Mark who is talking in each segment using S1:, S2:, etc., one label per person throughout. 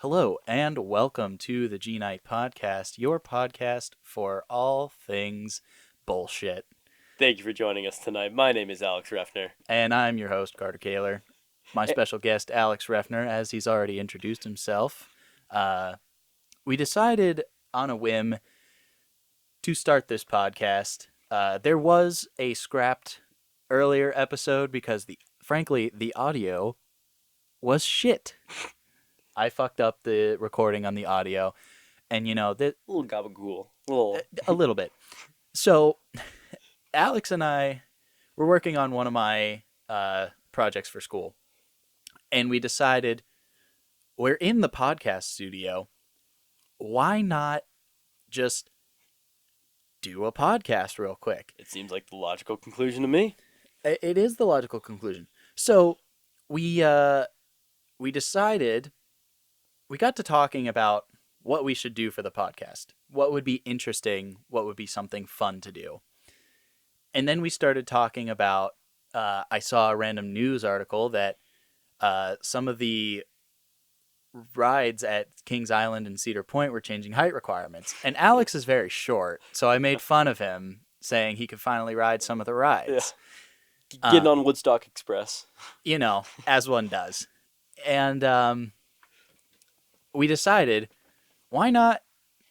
S1: Hello and welcome to the G Night Podcast, your podcast for all things bullshit.
S2: Thank you for joining us tonight. My name is Alex Reffner.
S1: And I'm your host, Carter Kaler. My special guest, Alex Reffner, as he's already introduced himself. We decided on a whim to start this podcast. There was a scrapped earlier episode because, frankly, the audio was shit. I fucked up the recording on the audio, and
S2: A little gabagool.
S1: A little bit. So, Alex and I were working on one of my projects for school, and we decided we're in the podcast studio. Why not just do a podcast real quick?
S2: It seems like the logical conclusion to me.
S1: It is the logical conclusion. So, we decided. We got to talking about what we should do for the podcast. What would be interesting? What would be something fun to do? And then we started talking about, I saw a random news article that some of the rides at Kings Island and Cedar Point were changing height requirements. And Alex is very short, so I made fun of him, saying he could finally ride some of the rides.
S2: Yeah. Getting on Woodstock Express.
S1: As one does. And we decided, why not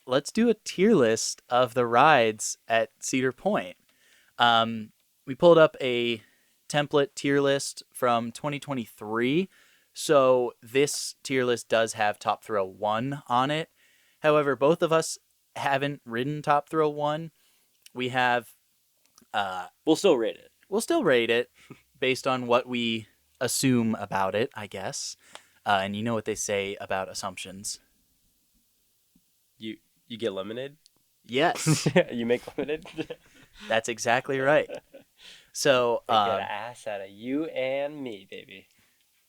S1: let's do a tier list of the rides at Cedar Point. We pulled up a template tier list from 2023. So this tier list does have Top Thrill 1 on it. However, both of us haven't ridden Top Thrill 1. We have...
S2: We'll still rate it.
S1: We'll still rate it based on what we assume about it, I guess. And you know what they say about assumptions.
S2: You get lemonade?
S1: Yes.
S2: You make lemonade?
S1: That's exactly right. So
S2: they get an ass out of you and me, baby.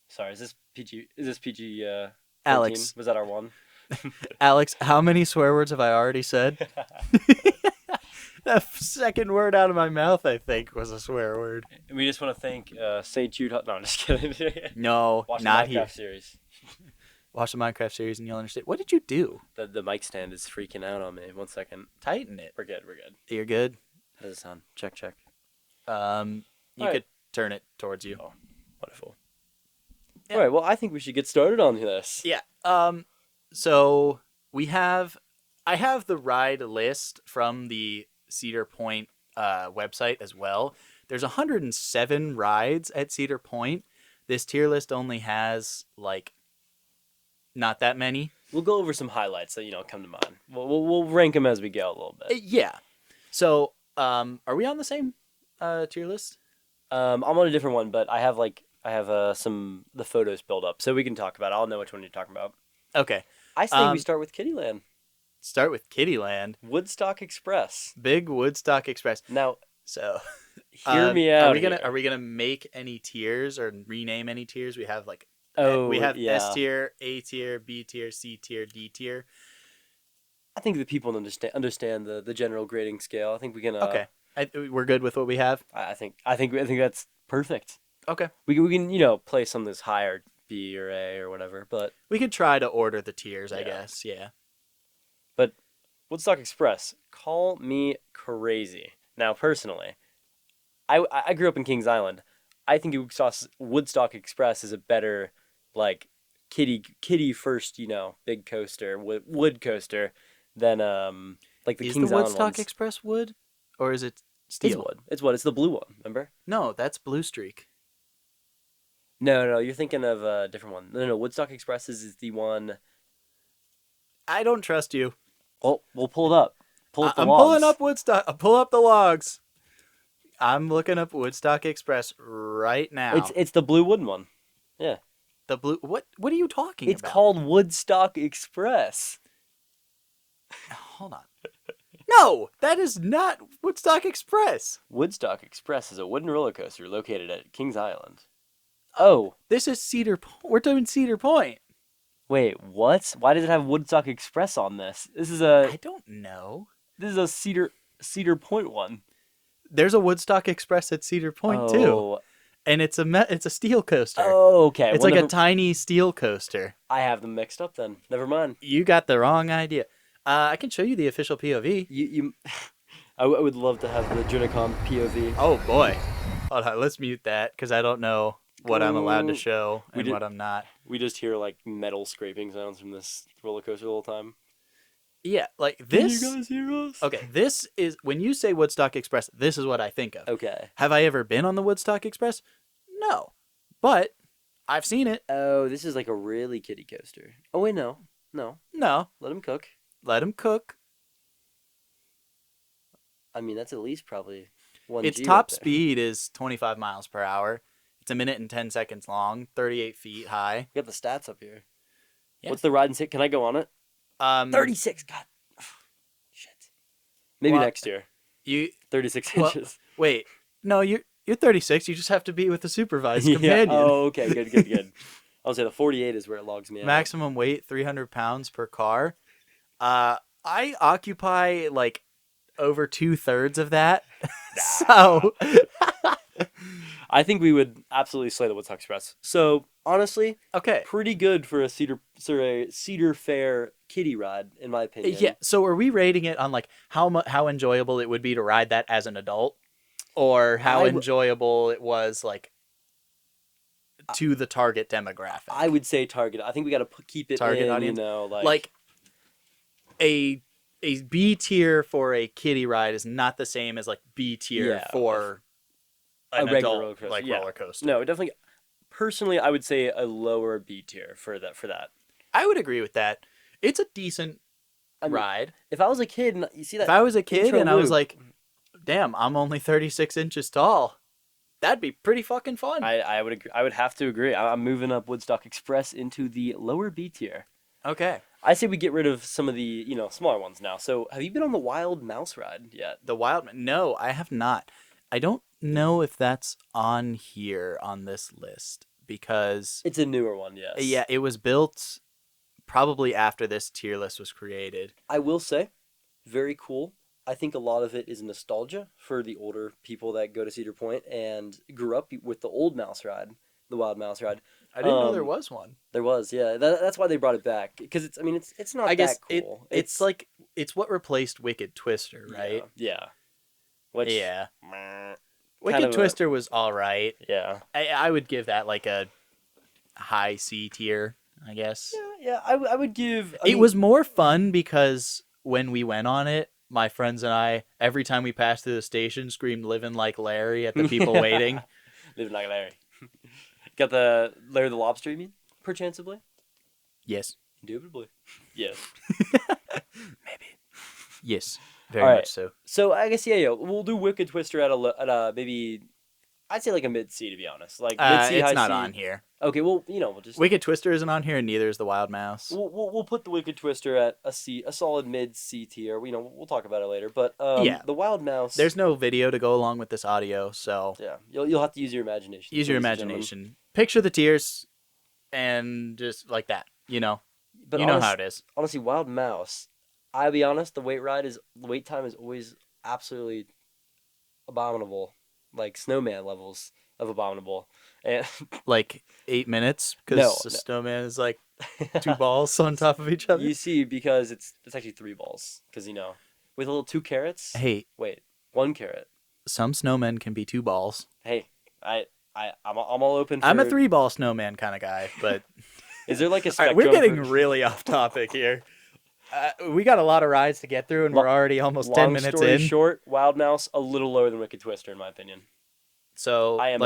S2: Sorry, is this PG? Is this PG?
S1: Alex,
S2: was that our one?
S1: Alex, how many swear words have I already said? The second word out of my mouth, I think, was a swear word.
S2: We just want to thank St. Jude. No, I'm just kidding.
S1: No,
S2: Watch
S1: not
S2: the Minecraft
S1: here.
S2: Series.
S1: Watch the Minecraft series and you'll understand. What did you do?
S2: The mic stand is freaking out on me. 1 second.
S1: Tighten it.
S2: We're good.
S1: You're good?
S2: How does it sound? Check.
S1: You
S2: All
S1: could
S2: right.
S1: turn it towards you.
S2: Oh, wonderful.
S1: Yeah.
S2: All right, well, I think we should get started on this.
S1: Yeah. So I have the ride list from the Cedar Point website as well. There's 107 rides at Cedar Point. This tier list only has not that many.
S2: We'll go over some highlights that come to mind. We'll rank them as we go a little bit.
S1: Yeah. So are we on the same tier list?
S2: I'm on a different one, but I have some the photos built up, so we can talk about it. I'll know which one you're talking about.
S1: Okay.
S2: I say we start with Kittyland.
S1: Start with Kittyland.
S2: Woodstock Express.
S1: Big Woodstock Express.
S2: Now,
S1: so
S2: hear me out.
S1: Are we gonna make any tiers or rename any tiers? We have
S2: yeah.
S1: S tier, A tier, B tier, C tier, D tier.
S2: I think the people understand the general grading scale. I think we can.
S1: Okay. We're good with what we have.
S2: I think that's perfect.
S1: Okay.
S2: We can play some that's higher, B or A or whatever, but
S1: We could try to order the tiers, I
S2: Yeah.
S1: guess. Yeah.
S2: But Woodstock Express, call me crazy. Now, personally, I grew up in Kings Island. I think Woodstock Express is a better kiddie first, big coaster, wood coaster than the
S1: Is
S2: Kings
S1: the
S2: Island
S1: Woodstock
S2: ones.
S1: Express wood, or is it steel?
S2: It's wood. It's wood. It's the blue one. Remember?
S1: No, that's Blue Streak.
S2: No. You're thinking of a different one. No. Woodstock Express is the one.
S1: I don't trust you.
S2: Oh, we'll pull it up. Pull up the
S1: I'm
S2: logs.
S1: pulling up Woodstock. Pull up the logs. I'm looking up Woodstock Express right now.
S2: It's the blue wooden one. Yeah.
S1: The blue. What are you talking about?
S2: It's called Woodstock Express.
S1: Hold on. No, that is not Woodstock Express.
S2: Woodstock Express is a wooden roller coaster located at Kings Island. Oh,
S1: This is Cedar Point. We're doing Cedar Point.
S2: wait, what? Why does it have Woodstock Express on this?
S1: I don't know.
S2: This is a Cedar Point one.
S1: There's a Woodstock Express at Cedar Point too. and it's a steel coaster.
S2: Oh, okay.
S1: It's
S2: Well,
S1: like a
S2: never,
S1: tiny steel coaster.
S2: I have them mixed up then. Never mind.
S1: You got the wrong idea. I can show you the official POV.
S2: You I would love to have the Drinacon POV.
S1: Oh boy. Hold on, let's mute that because I don't know what I'm allowed to
S2: Ooh.
S1: show
S2: We
S1: and
S2: did-
S1: what I'm not.
S2: We just hear like metal scraping sounds from this roller coaster the whole time.
S1: Yeah, like
S2: Can
S1: this.
S2: you guys hear us?
S1: Okay, this is when you say Woodstock Express, this is what I think of.
S2: Okay.
S1: Have I ever been on the Woodstock Express? No. But I've seen it.
S2: Oh, this is like a really kiddie coaster. Oh wait, no.
S1: No.
S2: Let him cook.
S1: Let him cook.
S2: I mean, that's at least probably 1G
S1: Its
S2: right
S1: top
S2: there.
S1: speed is 25 miles per hour. It's 1 minute and 10 seconds long, 38 feet high.
S2: We got the stats up here.
S1: Yeah.
S2: What's the ride and sit? Can I go on it? 36. God. Shit. Maybe
S1: Well,
S2: next year.
S1: You
S2: 36
S1: well,
S2: inches.
S1: wait. No, you're 36. You just have to be with a supervised
S2: Yeah.
S1: companion.
S2: Oh, okay. Good. I'll say the 48 is where it logs me out.
S1: Maximum weight 300 pounds per car. I occupy like over 2/3 of that. So
S2: I think we would absolutely slay the Woodstock Express. So honestly,
S1: okay.
S2: pretty good for a Cedar Fair kiddie ride, in my opinion.
S1: Yeah. So are we rating it on like how enjoyable it would be to ride that as an adult, or how enjoyable it was like to the target demographic?
S2: I would say target. I think we got to keep it
S1: Target
S2: in,
S1: audience?
S2: you know,
S1: Like a B tier for a kiddie ride is not the same as like B tier
S2: Yeah,
S1: for
S2: a
S1: an
S2: regular
S1: adult
S2: roller coaster.
S1: like
S2: Yeah.
S1: roller coaster.
S2: No, definitely. Personally, I would say a lower B tier for that.
S1: I would agree with that. It's a decent
S2: I mean,
S1: ride.
S2: If I was a kid, and you see that,
S1: If I was a kid
S2: intro
S1: and I was
S2: loop,
S1: like, damn, I'm only 36 inches tall, that'd be pretty fucking fun.
S2: I would agree. I would have to agree. I'm moving up Woodstock Express into the lower B tier.
S1: Okay.
S2: I say we get rid of some of the smaller ones now. So have you been on the Wild Mouse ride yet?
S1: The Wild Man. No, I have not. I don't know if that's on here on this list because
S2: It's a newer one, yes.
S1: yeah, it was built probably after this tier list was created.
S2: I will say, very cool. I think a lot of it is nostalgia for the older people that go to Cedar Point and grew up with the old mouse ride, the Wild Mouse ride.
S1: I didn't know there
S2: Um,
S1: was one.
S2: There was, yeah. That's why they brought it back because it's not
S1: I guess
S2: that cool.
S1: it's like it's what replaced Wicked Twister, right?
S2: Yeah. Which
S1: Yeah.
S2: meh,
S1: Wicked
S2: of a-
S1: Twister was all right.
S2: yeah.
S1: I would give that like a high C tier, I guess.
S2: Yeah. I would give.
S1: It was more fun because when we went on it, my friends and I, every time we passed through the station, screamed "Living like Larry" at the people waiting.
S2: Living like Larry. Got the Larry the Lobster, you mean? Perchancebly?
S1: Yes,
S2: Indubitably. Yes.
S1: maybe. Yes, very
S2: All right.
S1: much so.
S2: So I guess yeah, we'll do Wicked Twister at a maybe. I'd say like a mid C to be honest, like mid C, high
S1: It's not
S2: C.
S1: on here.
S2: Okay, well we'll just
S1: Wicked Twister isn't on here, and neither is the Wild Mouse.
S2: we'll put the Wicked Twister at a C, a solid mid C tier. We'll talk about it later, but
S1: Yeah.
S2: the Wild Mouse.
S1: There's no video to go along with this audio, so
S2: yeah, you'll have to use your imagination.
S1: use your
S2: ladies and gentlemen.
S1: imagination. Picture the tears, and just like that.
S2: But
S1: You know how it is.
S2: honestly, Wild Mouse. I'll be honest, the wait time is always absolutely abominable, like snowman levels of abominable. And
S1: Like 8 minutes because
S2: No,
S1: the
S2: no.
S1: snowman is like 2 balls on top of each other.
S2: you see, because it's actually 3 balls, because with a little 2 carrots.
S1: Hey,
S2: Wait, 1 carrot.
S1: some snowmen can be 2 balls.
S2: Hey, I'm all open. For,
S1: I'm a 3-ball snowman kind of guy, but
S2: Is there like a
S1: all
S2: spectrum?
S1: right, we're getting
S2: for,
S1: really off topic here. We got a lot of rides to get through, and we're already almost 10
S2: long
S1: minutes
S2: story
S1: in.
S2: short, Wild Mouse a little lower than Wicked Twister in my opinion.
S1: So
S2: IMO.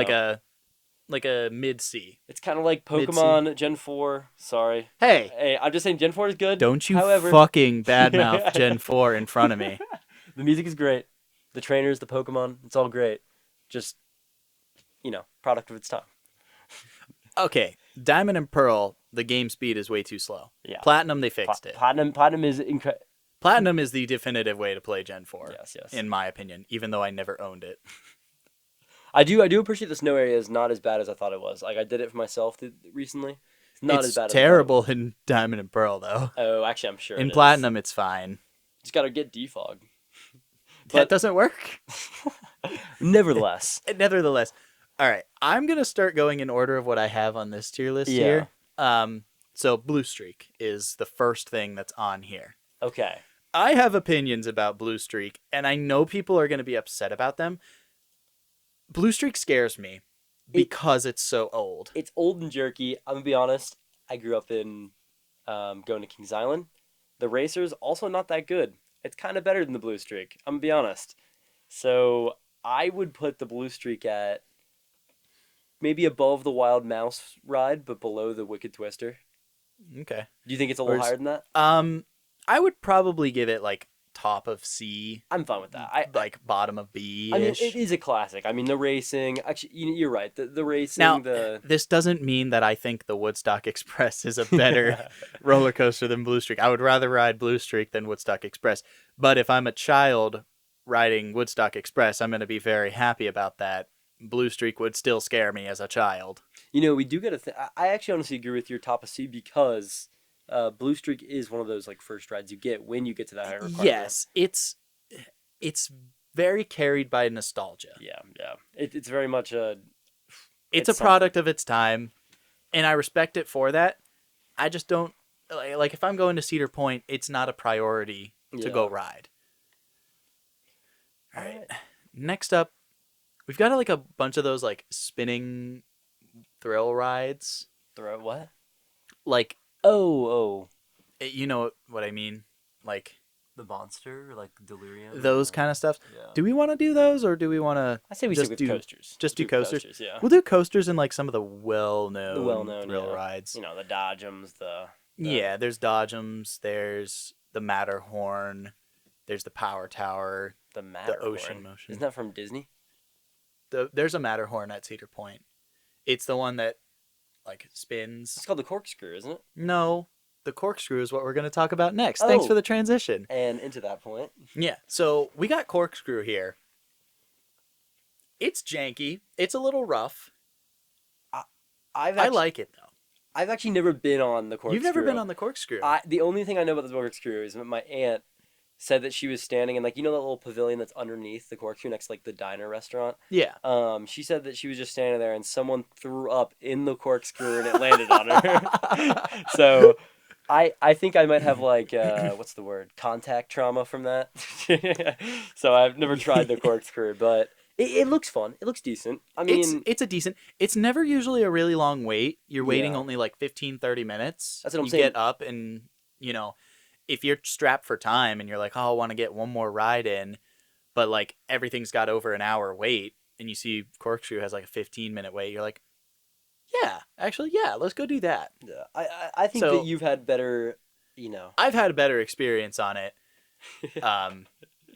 S1: like a mid C.
S2: It's kind of like
S1: Mid-C.
S2: Pokemon Gen 4. Sorry.
S1: Hey,
S2: Hey, I'm just saying Gen 4 is good.
S1: don't you
S2: However,
S1: fucking badmouth Gen 4 in front of me.
S2: the music is great. The trainers, the Pokemon, it's all great. Just, product of its time.
S1: Okay, Diamond and Pearl, the game speed is way too slow.
S2: Yeah.
S1: Platinum, they fixed it.
S2: Platinum is incredible.
S1: Platinum is the definitive way to play Gen 4.
S2: Yes.
S1: In my opinion, even though I never owned it.
S2: I do appreciate the snow area is not as bad as I thought it was. Like I did it for myself recently. It's not
S1: It's
S2: as bad.
S1: terrible in Diamond and Pearl, though.
S2: Oh, actually, I'm sure.
S1: In
S2: it is.
S1: Platinum, it's fine.
S2: Just gotta get defog.
S1: That doesn't work.
S2: Nevertheless,
S1: Nevertheless, All right, I'm gonna start going in order of what I have on this tier list
S2: Yeah.
S1: here. So Blue Streak is the first thing that's on here.
S2: Okay.
S1: I have opinions about Blue Streak, and I know people are gonna be upset about them. Blue Streak scares me
S2: It
S1: because it's so old.
S2: it's old and jerky. I'm gonna be honest. I grew up in going to Kings Island. The racers also not that good. It's kind of better than the Blue Streak. I'm gonna be honest. So I would put the Blue Streak at maybe above the Wild Mouse ride, but below the Wicked Twister.
S1: Okay.
S2: Do you think it's a little
S1: Where's
S2: higher than that?
S1: I would probably give it like top of C,
S2: I'm fine with that. I
S1: like bottom of B
S2: I mean, it
S1: ish.
S2: is a classic. I mean, the racing. Actually, you're right. The racing.
S1: Now,
S2: The
S1: this doesn't mean that I think the Woodstock Express is a better roller coaster than Blue Streak. I would rather ride Blue Streak than Woodstock Express. But if I'm a child riding Woodstock Express, I'm going to be very happy about that. Blue Streak would still scare me as a child.
S2: we do get I actually honestly agree with your top of C because Blue Streak is one of those like first rides you get when you get to that higher requirement.
S1: Yes, it's very carried by nostalgia.
S2: Yeah, yeah. It's very much a.
S1: It's a
S2: something.
S1: product of its time, and I respect it for that. I just don't like if I'm going to Cedar Point, it's not a priority to
S2: Yeah.
S1: go ride. All right.
S2: Alright.
S1: Next up, we've got like a bunch of those like spinning thrill rides.
S2: Throw what?
S1: Like
S2: Oh,
S1: you know what I mean? Like
S2: the monster, like delirium.
S1: those kind of stuff.
S2: Yeah.
S1: Do we want to do those or do we want to
S2: I say we
S1: just
S2: stick with
S1: do-
S2: coasters.
S1: just do coasters?
S2: Yeah.
S1: We'll do coasters in like some of the well-known,
S2: The well-known,
S1: thrill
S2: yeah.
S1: rides.
S2: The Dodgems, the
S1: Yeah, there's Dodgems, there's the Matterhorn, there's the Power Tower,
S2: the Matterhorn.
S1: Ocean Motion.
S2: Isn't that from Disney?
S1: There's a Matterhorn at Cedar Point. It's the one that like spins.
S2: It's called the corkscrew, isn't it?
S1: No, the corkscrew is what we're going to talk about next. Thanks
S2: Oh.
S1: for the transition.
S2: And into that point,
S1: Yeah, so we got corkscrew here. It's janky. It's a little rough.
S2: I've
S1: I
S2: actually,
S1: like it though.
S2: I've actually never been on the corkscrew.
S1: You've never been on the corkscrew.
S2: The only thing I know about the corkscrew is that my aunt said that she was standing in like that little pavilion that's underneath the corkscrew next to like the diner restaurant.
S1: Yeah.
S2: She said that she was just standing there and someone threw up in the corkscrew and it landed on her. So I think I might have like what's the word, contact trauma from that. So I've never tried the corkscrew, but it looks fun. It looks decent. I mean,
S1: it's a decent. It's never usually a really long wait. You're waiting
S2: Yeah.
S1: only like 15, 30 minutes.
S2: That's what I'm
S1: you
S2: saying.
S1: get up and, if you're strapped for time and you're like, oh, I want to get one more ride in, but like everything's got over an hour wait and you see corkscrew has like a 15-minute wait, you're like, yeah, let's go do that.
S2: yeah, I think
S1: So-
S2: that you've had better,
S1: I've had a better experience on it.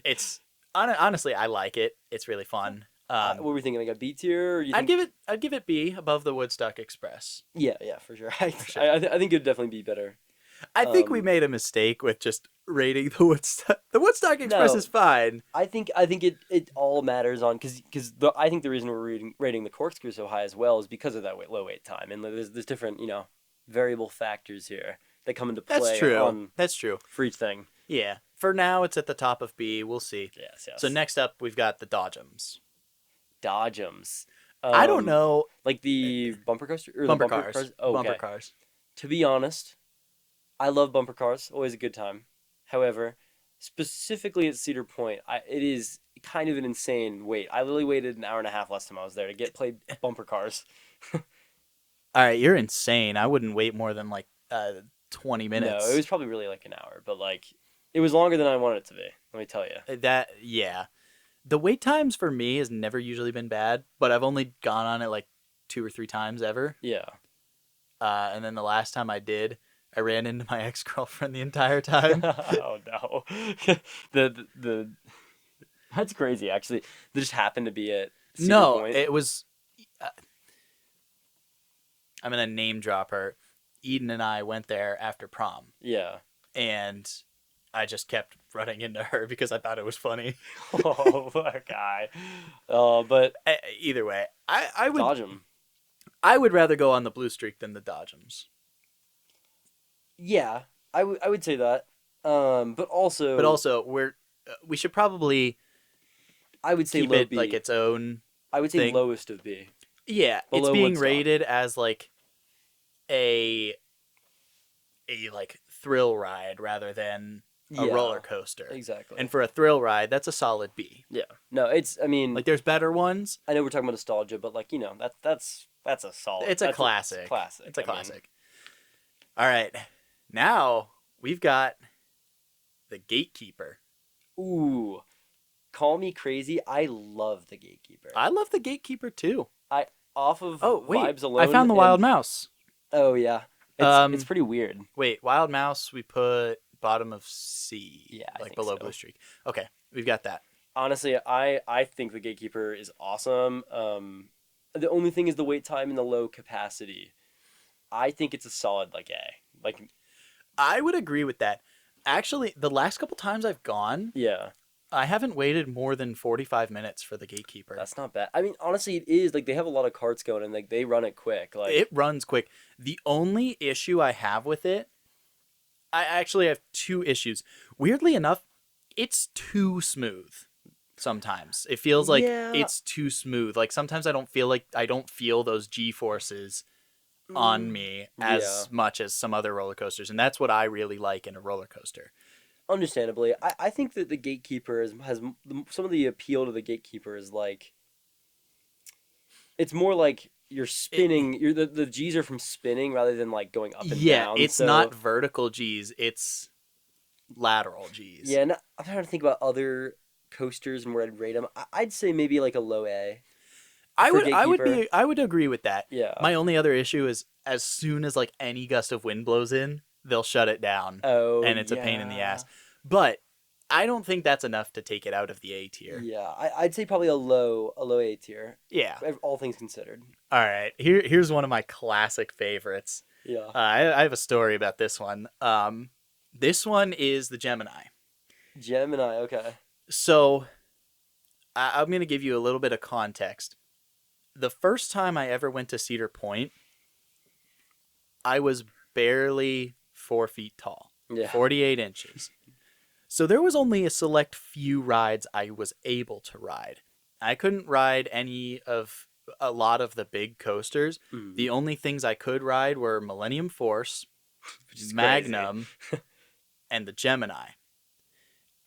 S1: It's honestly, I like it. It's really fun.
S2: what were we thinking? Like a B tier? Or you
S1: I'd
S2: think...
S1: give it B above the Woodstock Express.
S2: Yeah, for sure. I
S1: sure.
S2: I think it'd definitely be better.
S1: I think we made a mistake with just rating the Woodstock. The Woodstock Express
S2: No.
S1: is fine.
S2: I think it all matters on because I think the reason we're rating the corkscrew so high as well is because of that low wait time, and there's different variable factors here that come into play.
S1: That's true.
S2: On,
S1: That's true.
S2: for each thing.
S1: Yeah. For now, it's at the top of B. We'll see.
S2: Yes.
S1: So next up, we've got the Dodgems.
S2: Dodgems.
S1: I don't know.
S2: like the bumper coaster or
S1: Bumper
S2: the
S1: cars.
S2: Oh,
S1: Bumper
S2: okay.
S1: cars.
S2: To be honest, I love bumper cars. Always a good time. However, specifically at Cedar Point, it is kind of an insane wait. I literally waited an hour and a half last time I was there to play bumper cars.
S1: All right, you're insane. I wouldn't wait more than like 20 minutes.
S2: No, it was probably really like an hour, but like it was longer than I wanted it to be. Let me tell you.
S1: Yeah. The wait times for me has never usually been bad, but I've only gone on it like 2 or 3 times ever.
S2: Yeah.
S1: And then the last time I did, I ran into my ex-girlfriend the entire time.
S2: Oh no. the that's crazy. Actually, they just happened to be at Cedar
S1: No,
S2: Point.
S1: it was. I'm gonna name drop her. Eden and I went there after prom,
S2: Yeah.
S1: and I just kept running into her because I thought it was funny.
S2: Oh, poor guy. But
S1: Either way, I would
S2: dodge him.
S1: I would rather go on the Blue Streak than the Dodgems.
S2: Yeah, I would say that. But also
S1: We should probably
S2: I would say
S1: keep
S2: low
S1: it
S2: B.
S1: like its own.
S2: I would say
S1: thing.
S2: lowest of B.
S1: Yeah, it's
S2: Below
S1: being
S2: Woodstock.
S1: rated as like a like thrill ride rather than a roller
S2: Yeah,
S1: coaster.
S2: exactly.
S1: And for a thrill ride, that's a solid B.
S2: Yeah. No, it's. I mean,
S1: Like there's better ones.
S2: I know we're talking about nostalgia, but like that's a solid.
S1: It's a
S2: It's a
S1: classic.
S2: classic.
S1: It's a
S2: I mean,
S1: classic. All right. Now we've got the Gatekeeper.
S2: ooh, call me crazy. I love the Gatekeeper.
S1: I love the Gatekeeper too.
S2: I off of
S1: Oh, wait.
S2: vibes
S1: I
S2: alone
S1: found the
S2: and
S1: Wild Mouse.
S2: oh yeah, it's
S1: Um
S2: pretty weird.
S1: wait, Wild Mouse we put bottom of C,
S2: Yeah, I
S1: like
S2: think
S1: below
S2: so.
S1: Blue Streak. Okay, we've got that.
S2: Honestly, I think the Gatekeeper is awesome. The only thing is the wait time and the low capacity. I think it's a solid like A. Like
S1: I would agree with that. Actually, the last couple times I've gone,
S2: yeah,
S1: I haven't waited more than 45 minutes for the Gatekeeper.
S2: that's not bad. I mean, honestly, it is like they have a lot of carts going and like they run it quick. Like
S1: It runs quick. The only issue I have with it, I actually have two issues. Weirdly enough, it's too smooth. Sometimes it feels like
S2: yeah,
S1: it's too smooth. Like sometimes I don't feel those G forces on me
S2: yeah.
S1: as much as some other roller coasters, and that's what I really like in a roller coaster.
S2: Understandably, I think that the Gatekeeper some of the appeal to the Gatekeeper is like it's more like you're
S1: It,
S2: spinning. The G's are from spinning rather than like going up and
S1: yeah,
S2: down.
S1: it's
S2: So
S1: not vertical G's, it's lateral G's.
S2: yeah, and I'm trying to think about other coasters and where I'd rate them. I'd say maybe like a low A for Gatekeeper.
S1: I would agree with that.
S2: Yeah.
S1: My only other issue is as soon as like any gust of wind blows in, they'll shut it down
S2: Oh
S1: and it's a pain in the
S2: yeah.
S1: ass. But I don't think that's enough to take it out of the A tier.
S2: Yeah, I'd say probably a low A tier,
S1: Yeah.
S2: all things considered.
S1: All right. Here's one of my classic favorites.
S2: Yeah.
S1: I have a story about this one. This one is the Gemini.
S2: Gemini, okay.
S1: So I'm going to give you a little bit of context. The first time I ever went to Cedar Point, I was barely 4 feet tall,
S2: Yeah.
S1: 48 inches. So there was only a select few rides I was able to ride. I couldn't ride a lot of the big coasters.
S2: Mm.
S1: The only things I could ride were Millennium Force,
S2: Which is
S1: Magnum, and the Gemini.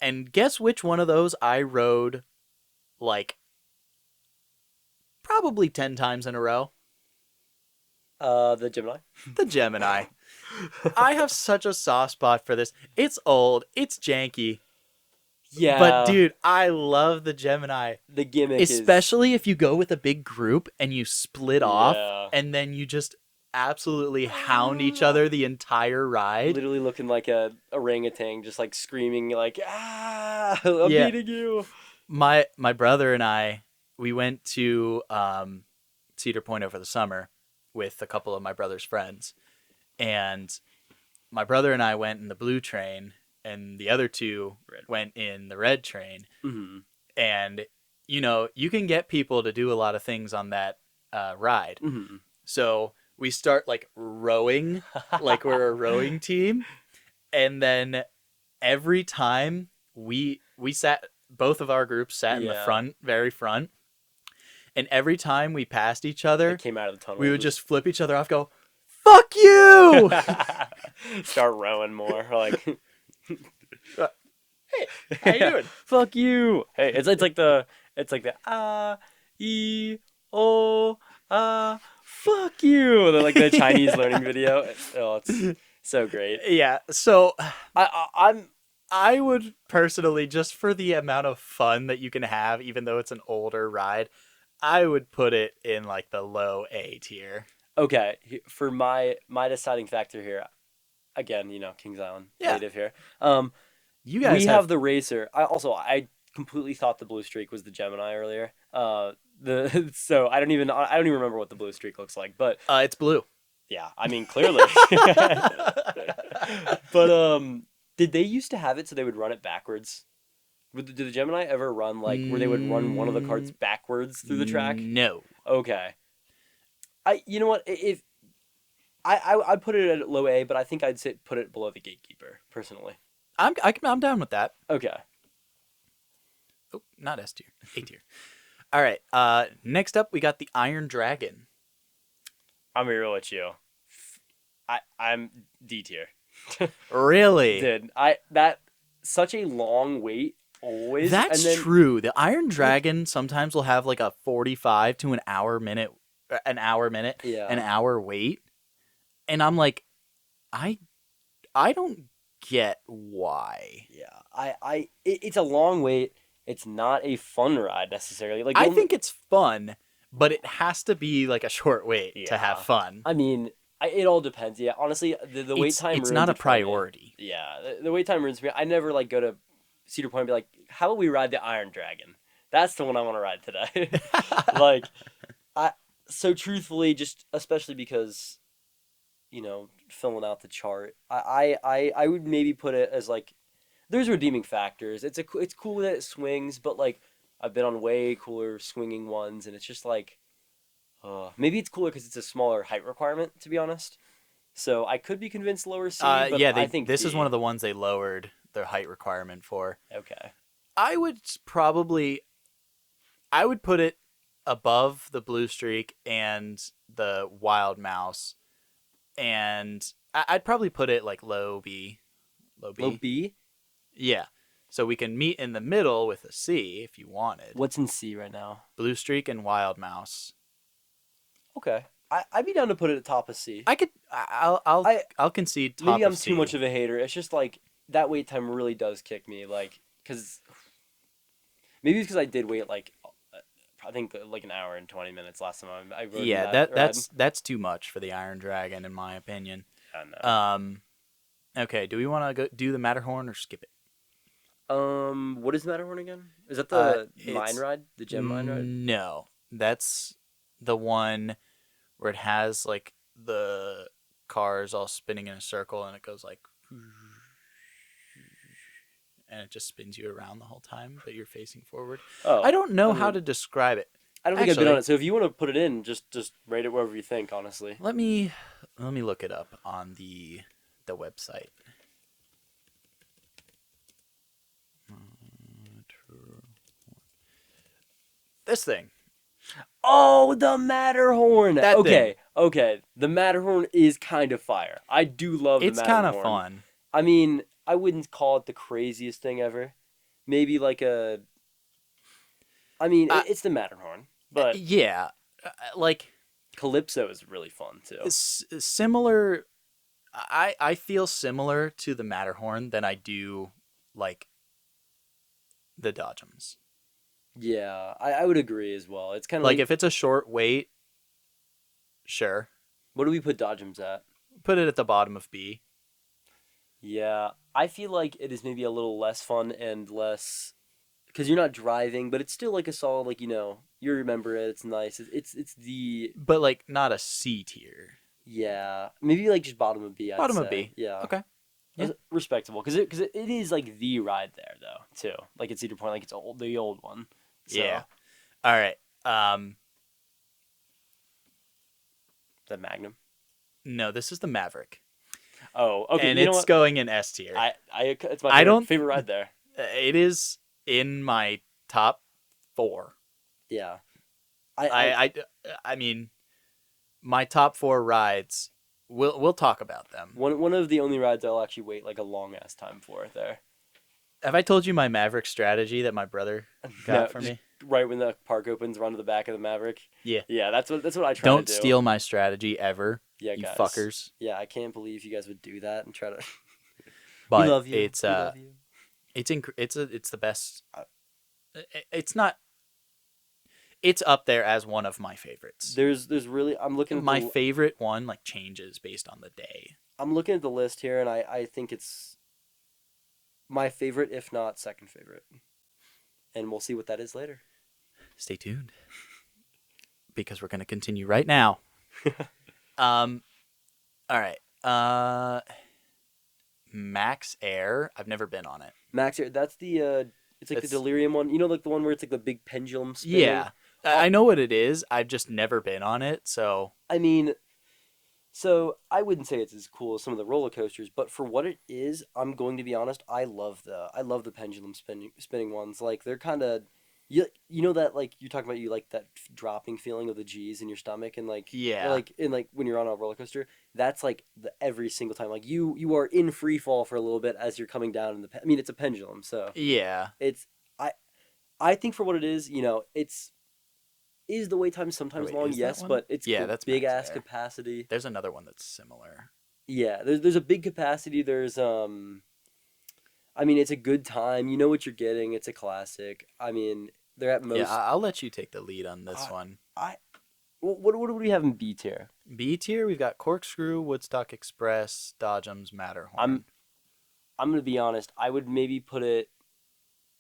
S1: And guess which one of those I rode like probably 10 times in a row?
S2: The Gemini.
S1: The Gemini. I have such a soft spot for this. It's old, it's janky,
S2: Yeah.
S1: but dude, I love the Gemini.
S2: the gimmick
S1: Especially if you go with a big group and you split off
S2: Yeah.
S1: and then you just absolutely hound each other the entire
S2: is
S1: ride.
S2: literally looking like a orangutan, just like screaming like I'm
S1: Yeah.
S2: beating you.
S1: My brother and I, we went to Cedar Point over the summer with a couple of my brother's friends. And my brother and I went in the blue train and the other two
S2: Red.
S1: went in the red train.
S2: Mm-hmm.
S1: And, you know, you can get people to do a lot of things on that ride.
S2: Mm-hmm.
S1: So we start like rowing, like we're a rowing team. And then every time we sat, both of our groups sat in the
S2: Yeah.
S1: front, very front. And every time we passed each other,
S2: It came out of the tunnel.
S1: we would just flip each other off, go, "Fuck you!"
S2: start rowing more. Like,
S1: Hey, how you doing?
S2: Fuck you. Hey, it's like the e o fuck you. Like the Chinese learning video. It's so great.
S1: Yeah, so
S2: I'm
S1: I would personally, just for the amount of fun that you can have, even though it's an older ride, I would put it in like the low A tier.
S2: okay for my deciding factor here. Again, Kings Island
S1: Yeah.
S2: native here.
S1: You guys
S2: We have the racer. I completely thought the blue streak was the Gemini earlier. So I don't even remember what the blue streak looks like, but
S1: it's blue.
S2: yeah, I mean clearly. But did they used to have it so they would run it backwards? Did the Gemini ever run like where they would run one of the carts backwards through the track?
S1: No.
S2: Okay. You know what? If I'd put it at low A, but I think I'd put it below the Gatekeeper personally.
S1: I'm down with that.
S2: Okay.
S1: Oh, not S tier, A tier. All right. Next up, we got the Iron Dragon.
S2: I'm gonna be real with you. I'm D tier.
S1: Really?
S2: Dude, I that such a long wait always, and
S1: That's
S2: then
S1: true. The Iron
S2: like
S1: Dragon sometimes will have like a 45 to an
S2: yeah,
S1: hour wait, and I'm like, I I don't get why.
S2: yeah. It's a long wait. It's not a fun ride necessarily. Like
S1: I
S2: you'll
S1: think it's fun, but it has to be like a short wait to have
S2: yeah.
S1: fun.
S2: I mean, it all depends. Yeah, honestly, the wait time
S1: It's not
S2: ruins
S1: a
S2: it for me.
S1: priority.
S2: Yeah, the wait time ruins for me. I never like go to Cedar Point and be like, "How about we ride the Iron Dragon?" That's the one I want to ride today. Like, I so truthfully, just especially because filling out the chart, I would maybe put it as like there's redeeming factors. It's cool that it swings, but like I've been on way cooler swinging ones, and it's just like maybe it's cooler because it's a smaller height requirement, to be honest. So I could be convinced lower C, but
S1: Yeah,
S2: I think
S1: this is one
S2: D.
S1: of the ones they lowered their height requirement for.
S2: Okay.
S1: I would probably I would put it above the Blue Streak and the Wild Mouse, and I'd probably put it like low B, low
S2: Low
S1: B.
S2: B?
S1: Yeah, so we can meet in the middle with a C if you wanted.
S2: What's in C right now?
S1: Blue Streak and Wild Mouse.
S2: Okay. I'd be down to put it at top of C.
S1: I could.
S2: I
S1: I'll concede
S2: maybe
S1: top
S2: I'm
S1: of
S2: too
S1: C.
S2: much of a hater. It's just like that wait time really does kick me. Like, cause maybe it's because I did wait like I think like an hour and 20 minutes last time I rode in
S1: Yeah,
S2: that ride.
S1: that's too much for the Iron Dragon in my opinion.
S2: I don't know.
S1: Okay, do we want to go do the Matterhorn or skip it?
S2: What is Matterhorn again? Is that
S1: Uh,
S2: the mine
S1: it's
S2: ride? The gem mine ride?
S1: no, that's the one where it has like the cars all spinning in a circle and it goes like, and it just spins you around the whole time, but you're facing forward.
S2: Oh,
S1: I don't know
S2: I
S1: how
S2: mean,
S1: to describe it.
S2: I don't think I've been on
S1: Actually,
S2: it. So if you want to put it in, just rate it wherever you think. Honestly.
S1: let me look it up on the website. This thing.
S2: Oh, the Matterhorn.
S1: That
S2: Okay,
S1: thing.
S2: okay. The Matterhorn is kind of fire. I do love the
S1: It's kind of
S2: Matterhorn.
S1: fun.
S2: I mean, I wouldn't call it the craziest thing ever. Maybe like a. I mean,
S1: Uh,
S2: it's the Matterhorn, but
S1: yeah, like
S2: Calypso is really fun too.
S1: similar. I feel similar to the Matterhorn than I do like the Dodgems.
S2: Yeah, I would agree as well. It's kind of
S1: Like
S2: like
S1: if it's a short wait, sure,
S2: what do we put Dodgems at?
S1: put it at the bottom of B.
S2: Yeah, I feel like it is maybe a little less fun and less because you're not driving, but it's still like a solid like you remember it. It's nice. It's the
S1: But like not a C tier.
S2: yeah maybe like just bottom of B. I'd
S1: Bottom of
S2: say
S1: B.
S2: yeah.
S1: Okay. Yeah.
S2: Respectable because it is like the ride there though too like at Cedar Point like it's the old one so
S1: Yeah. All right.
S2: the Magnum.
S1: No, this is the Maverick,
S2: Oh, okay.
S1: and
S2: You know
S1: it's
S2: what?
S1: going in S tier.
S2: It's my
S1: I don't.
S2: favorite ride there.
S1: It is in my top 4.
S2: Yeah. I
S1: I mean, my top 4 rides. We'll talk about them.
S2: one of the only rides I'll actually wait like a long ass time for there.
S1: Have I told you my Maverick strategy that my brother got
S2: No,
S1: for
S2: just
S1: me?
S2: right when the park opens, run to the back of the Maverick.
S1: Yeah.
S2: Yeah, that's what I try
S1: Don't
S2: to do.
S1: steal my strategy ever,
S2: Yeah,
S1: you
S2: guys.
S1: fuckers.
S2: Yeah, I can't believe you guys would do that and try to.
S1: But
S2: we love you.
S1: it's
S2: We love you.
S1: it's the best. It's not. It's up there as one of my favorites.
S2: There's really I'm looking at
S1: My
S2: the,
S1: favorite one like changes based on the day.
S2: I'm looking at the list here and I think it's my favorite if not second favorite. And we'll see what that is later.
S1: Stay tuned, because we're gonna continue right now. All right. Max Air. I've never been on it.
S2: Max Air, that's the it's like
S1: It's-
S2: the delirium one. You know like the one where it's like the big pendulum spinning?
S1: Yeah, I know what it is. I've just never been on it. So
S2: I mean, so I wouldn't say it's as cool as some of the roller coasters, but for what it is, I'm going to be honest. I love the pendulum spinning ones. Like they're kind of You know that like you're talking about, you like that dropping feeling of the G's in your stomach, and
S1: Yeah.
S2: like when you're on a roller coaster. That's like every single time. Like you are in free fall for a little bit as you're coming down in the. I mean, it's a pendulum, so
S1: Yeah.
S2: it's I I think for what it is, is the wait time
S1: Or
S2: sometimes
S1: wait,
S2: long?
S1: is that
S2: Yes,
S1: one?
S2: but it's
S1: Yeah, that's
S2: big
S1: Max
S2: ass
S1: Air.
S2: capacity.
S1: There's another one that's similar.
S2: Yeah, there's a big capacity. I mean, it's a good time. You know what you're getting. It's a classic. I mean, they're at
S1: Yeah,
S2: most.
S1: I'll let you take the lead on this
S2: I,
S1: one.
S2: I what do we have in B tier?
S1: B tier, we've got Corkscrew, Woodstock Express, Dodgems,
S2: I'm
S1: Matterhorn.
S2: I'm gonna be honest. I would maybe put it.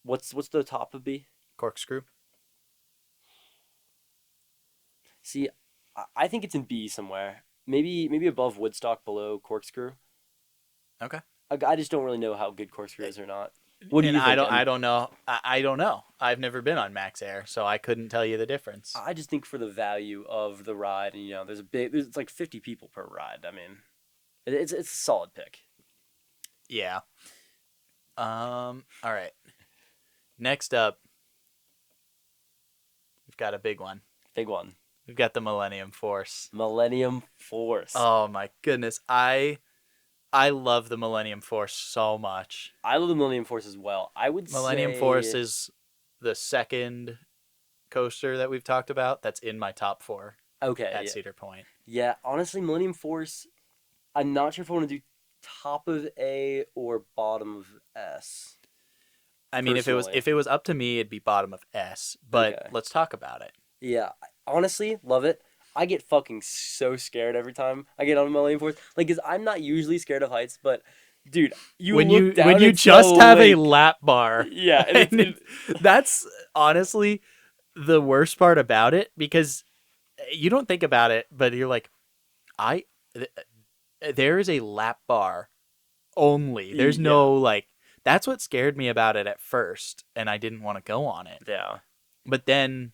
S2: What's the top of B?
S1: Corkscrew.
S2: See, I think it's in B somewhere. Maybe above Woodstock, below Corkscrew.
S1: Okay.
S2: I just don't really know how good Corkscrew is or not. What do
S1: And
S2: you think?
S1: I don't know. I don't know. I've never been on Max Air, so I couldn't tell you the difference.
S2: I just think for the value of the ride, and there's it's like 50 people per ride. I mean, it's a solid pick.
S1: Yeah. All right. Next up, we've got a big one.
S2: Big one.
S1: We've got the Millennium Force.
S2: Millennium Force.
S1: Oh my goodness. I love the Millennium Force so much.
S2: I love the Millennium Force as well. I would
S1: Millennium Force
S2: say
S1: is the second coaster that we've talked about that's in my top 4
S2: okay.
S1: at
S2: Yeah.
S1: Cedar Point.
S2: Yeah, honestly, Millennium Force. I'm not sure if I want to do top of A or bottom of S.
S1: I mean,
S2: Personally.
S1: if it was up to me, it'd be bottom of S. But
S2: Okay.
S1: let's talk about it.
S2: Yeah, honestly, love it. I get fucking so scared every time I get on a Millennium Force. Like, cause I'm not usually scared of heights, but dude, you look down.
S1: When you
S2: it's
S1: just
S2: so,
S1: have a
S2: like,
S1: lap bar,
S2: yeah, and
S1: and that's honestly the worst part about it, because you don't think about it, but you're like, I th- there is a lap bar only. There's
S2: yeah,
S1: no like. That's what scared me about it at first, and I didn't want to go on it.
S2: yeah.
S1: But then,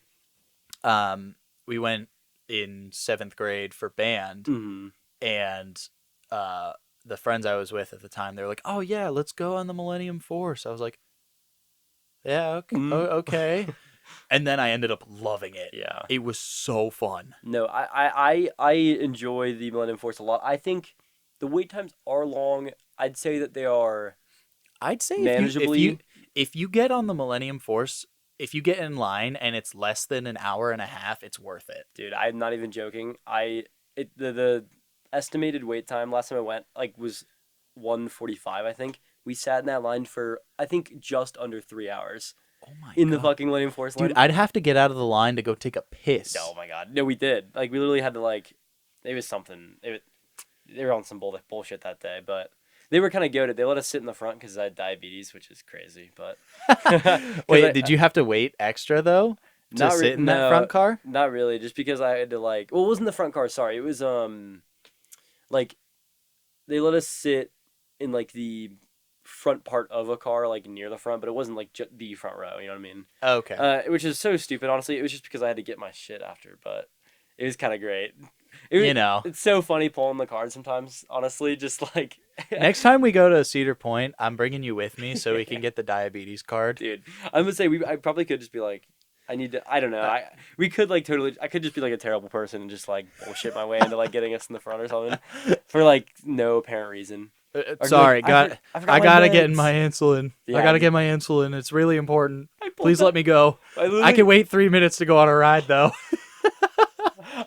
S1: we went in 7th grade for band,
S2: Mm-hmm.
S1: and the friends I was with at the time, they were like, "Oh yeah, let's go on the Millennium Force." I was like, "Yeah, okay,
S2: Mm.
S1: okay." And then I ended up loving it.
S2: Yeah.
S1: It was so fun.
S2: No, I enjoy the Millennium Force a lot. I think the wait times are long. I'd say that they are
S1: I'd say
S2: manageably.
S1: if you get on the Millennium Force, if you get in line and it's less than an hour and a half, it's worth it.
S2: Dude, I'm not even joking. The estimated wait time last time I went was 1:45, I think. We sat in that line for I think just under 3 hours
S1: Oh my
S2: in the
S1: god.
S2: fucking Millennium Force
S1: Dude,
S2: line.
S1: I'd have to get out of the line to go take a piss.
S2: Oh my god, no, we did. Like we literally had to it was something. They were on some bullshit that day, but they were kind of goated. They let us sit in the front because I had diabetes, which is crazy. But
S1: Wait, did you have to wait extra though to
S2: not
S1: sit in that front car?
S2: Not really, just because I had to well, it wasn't the front car. Sorry, it was like they let us sit in the front part of a car, near the front, but it wasn't the front row. You know what I mean?
S1: Okay.
S2: Which is so stupid. Honestly, it was just because I had to get my shit after, but it was kind of great.
S1: You know.
S2: It's so funny pulling the card sometimes. Honestly, just
S1: Next time we go to Cedar Point, I'm bringing you with me so we can get the diabetes card.
S2: dude, I'm gonna say I probably could just be I need to. I don't know. We could totally. I could just be a terrible person and just bullshit my way into getting us in the front or something for no apparent reason. Or
S1: Sorry,
S2: I
S1: I
S2: my
S1: gotta get
S2: meds."
S1: my insulin.
S2: Yeah,
S1: I gotta get my insulin. It's really important.
S2: I pulled
S1: Please
S2: that-
S1: let me go.
S2: I
S1: I
S2: literally-
S1: can wait 3 minutes to go on a ride though.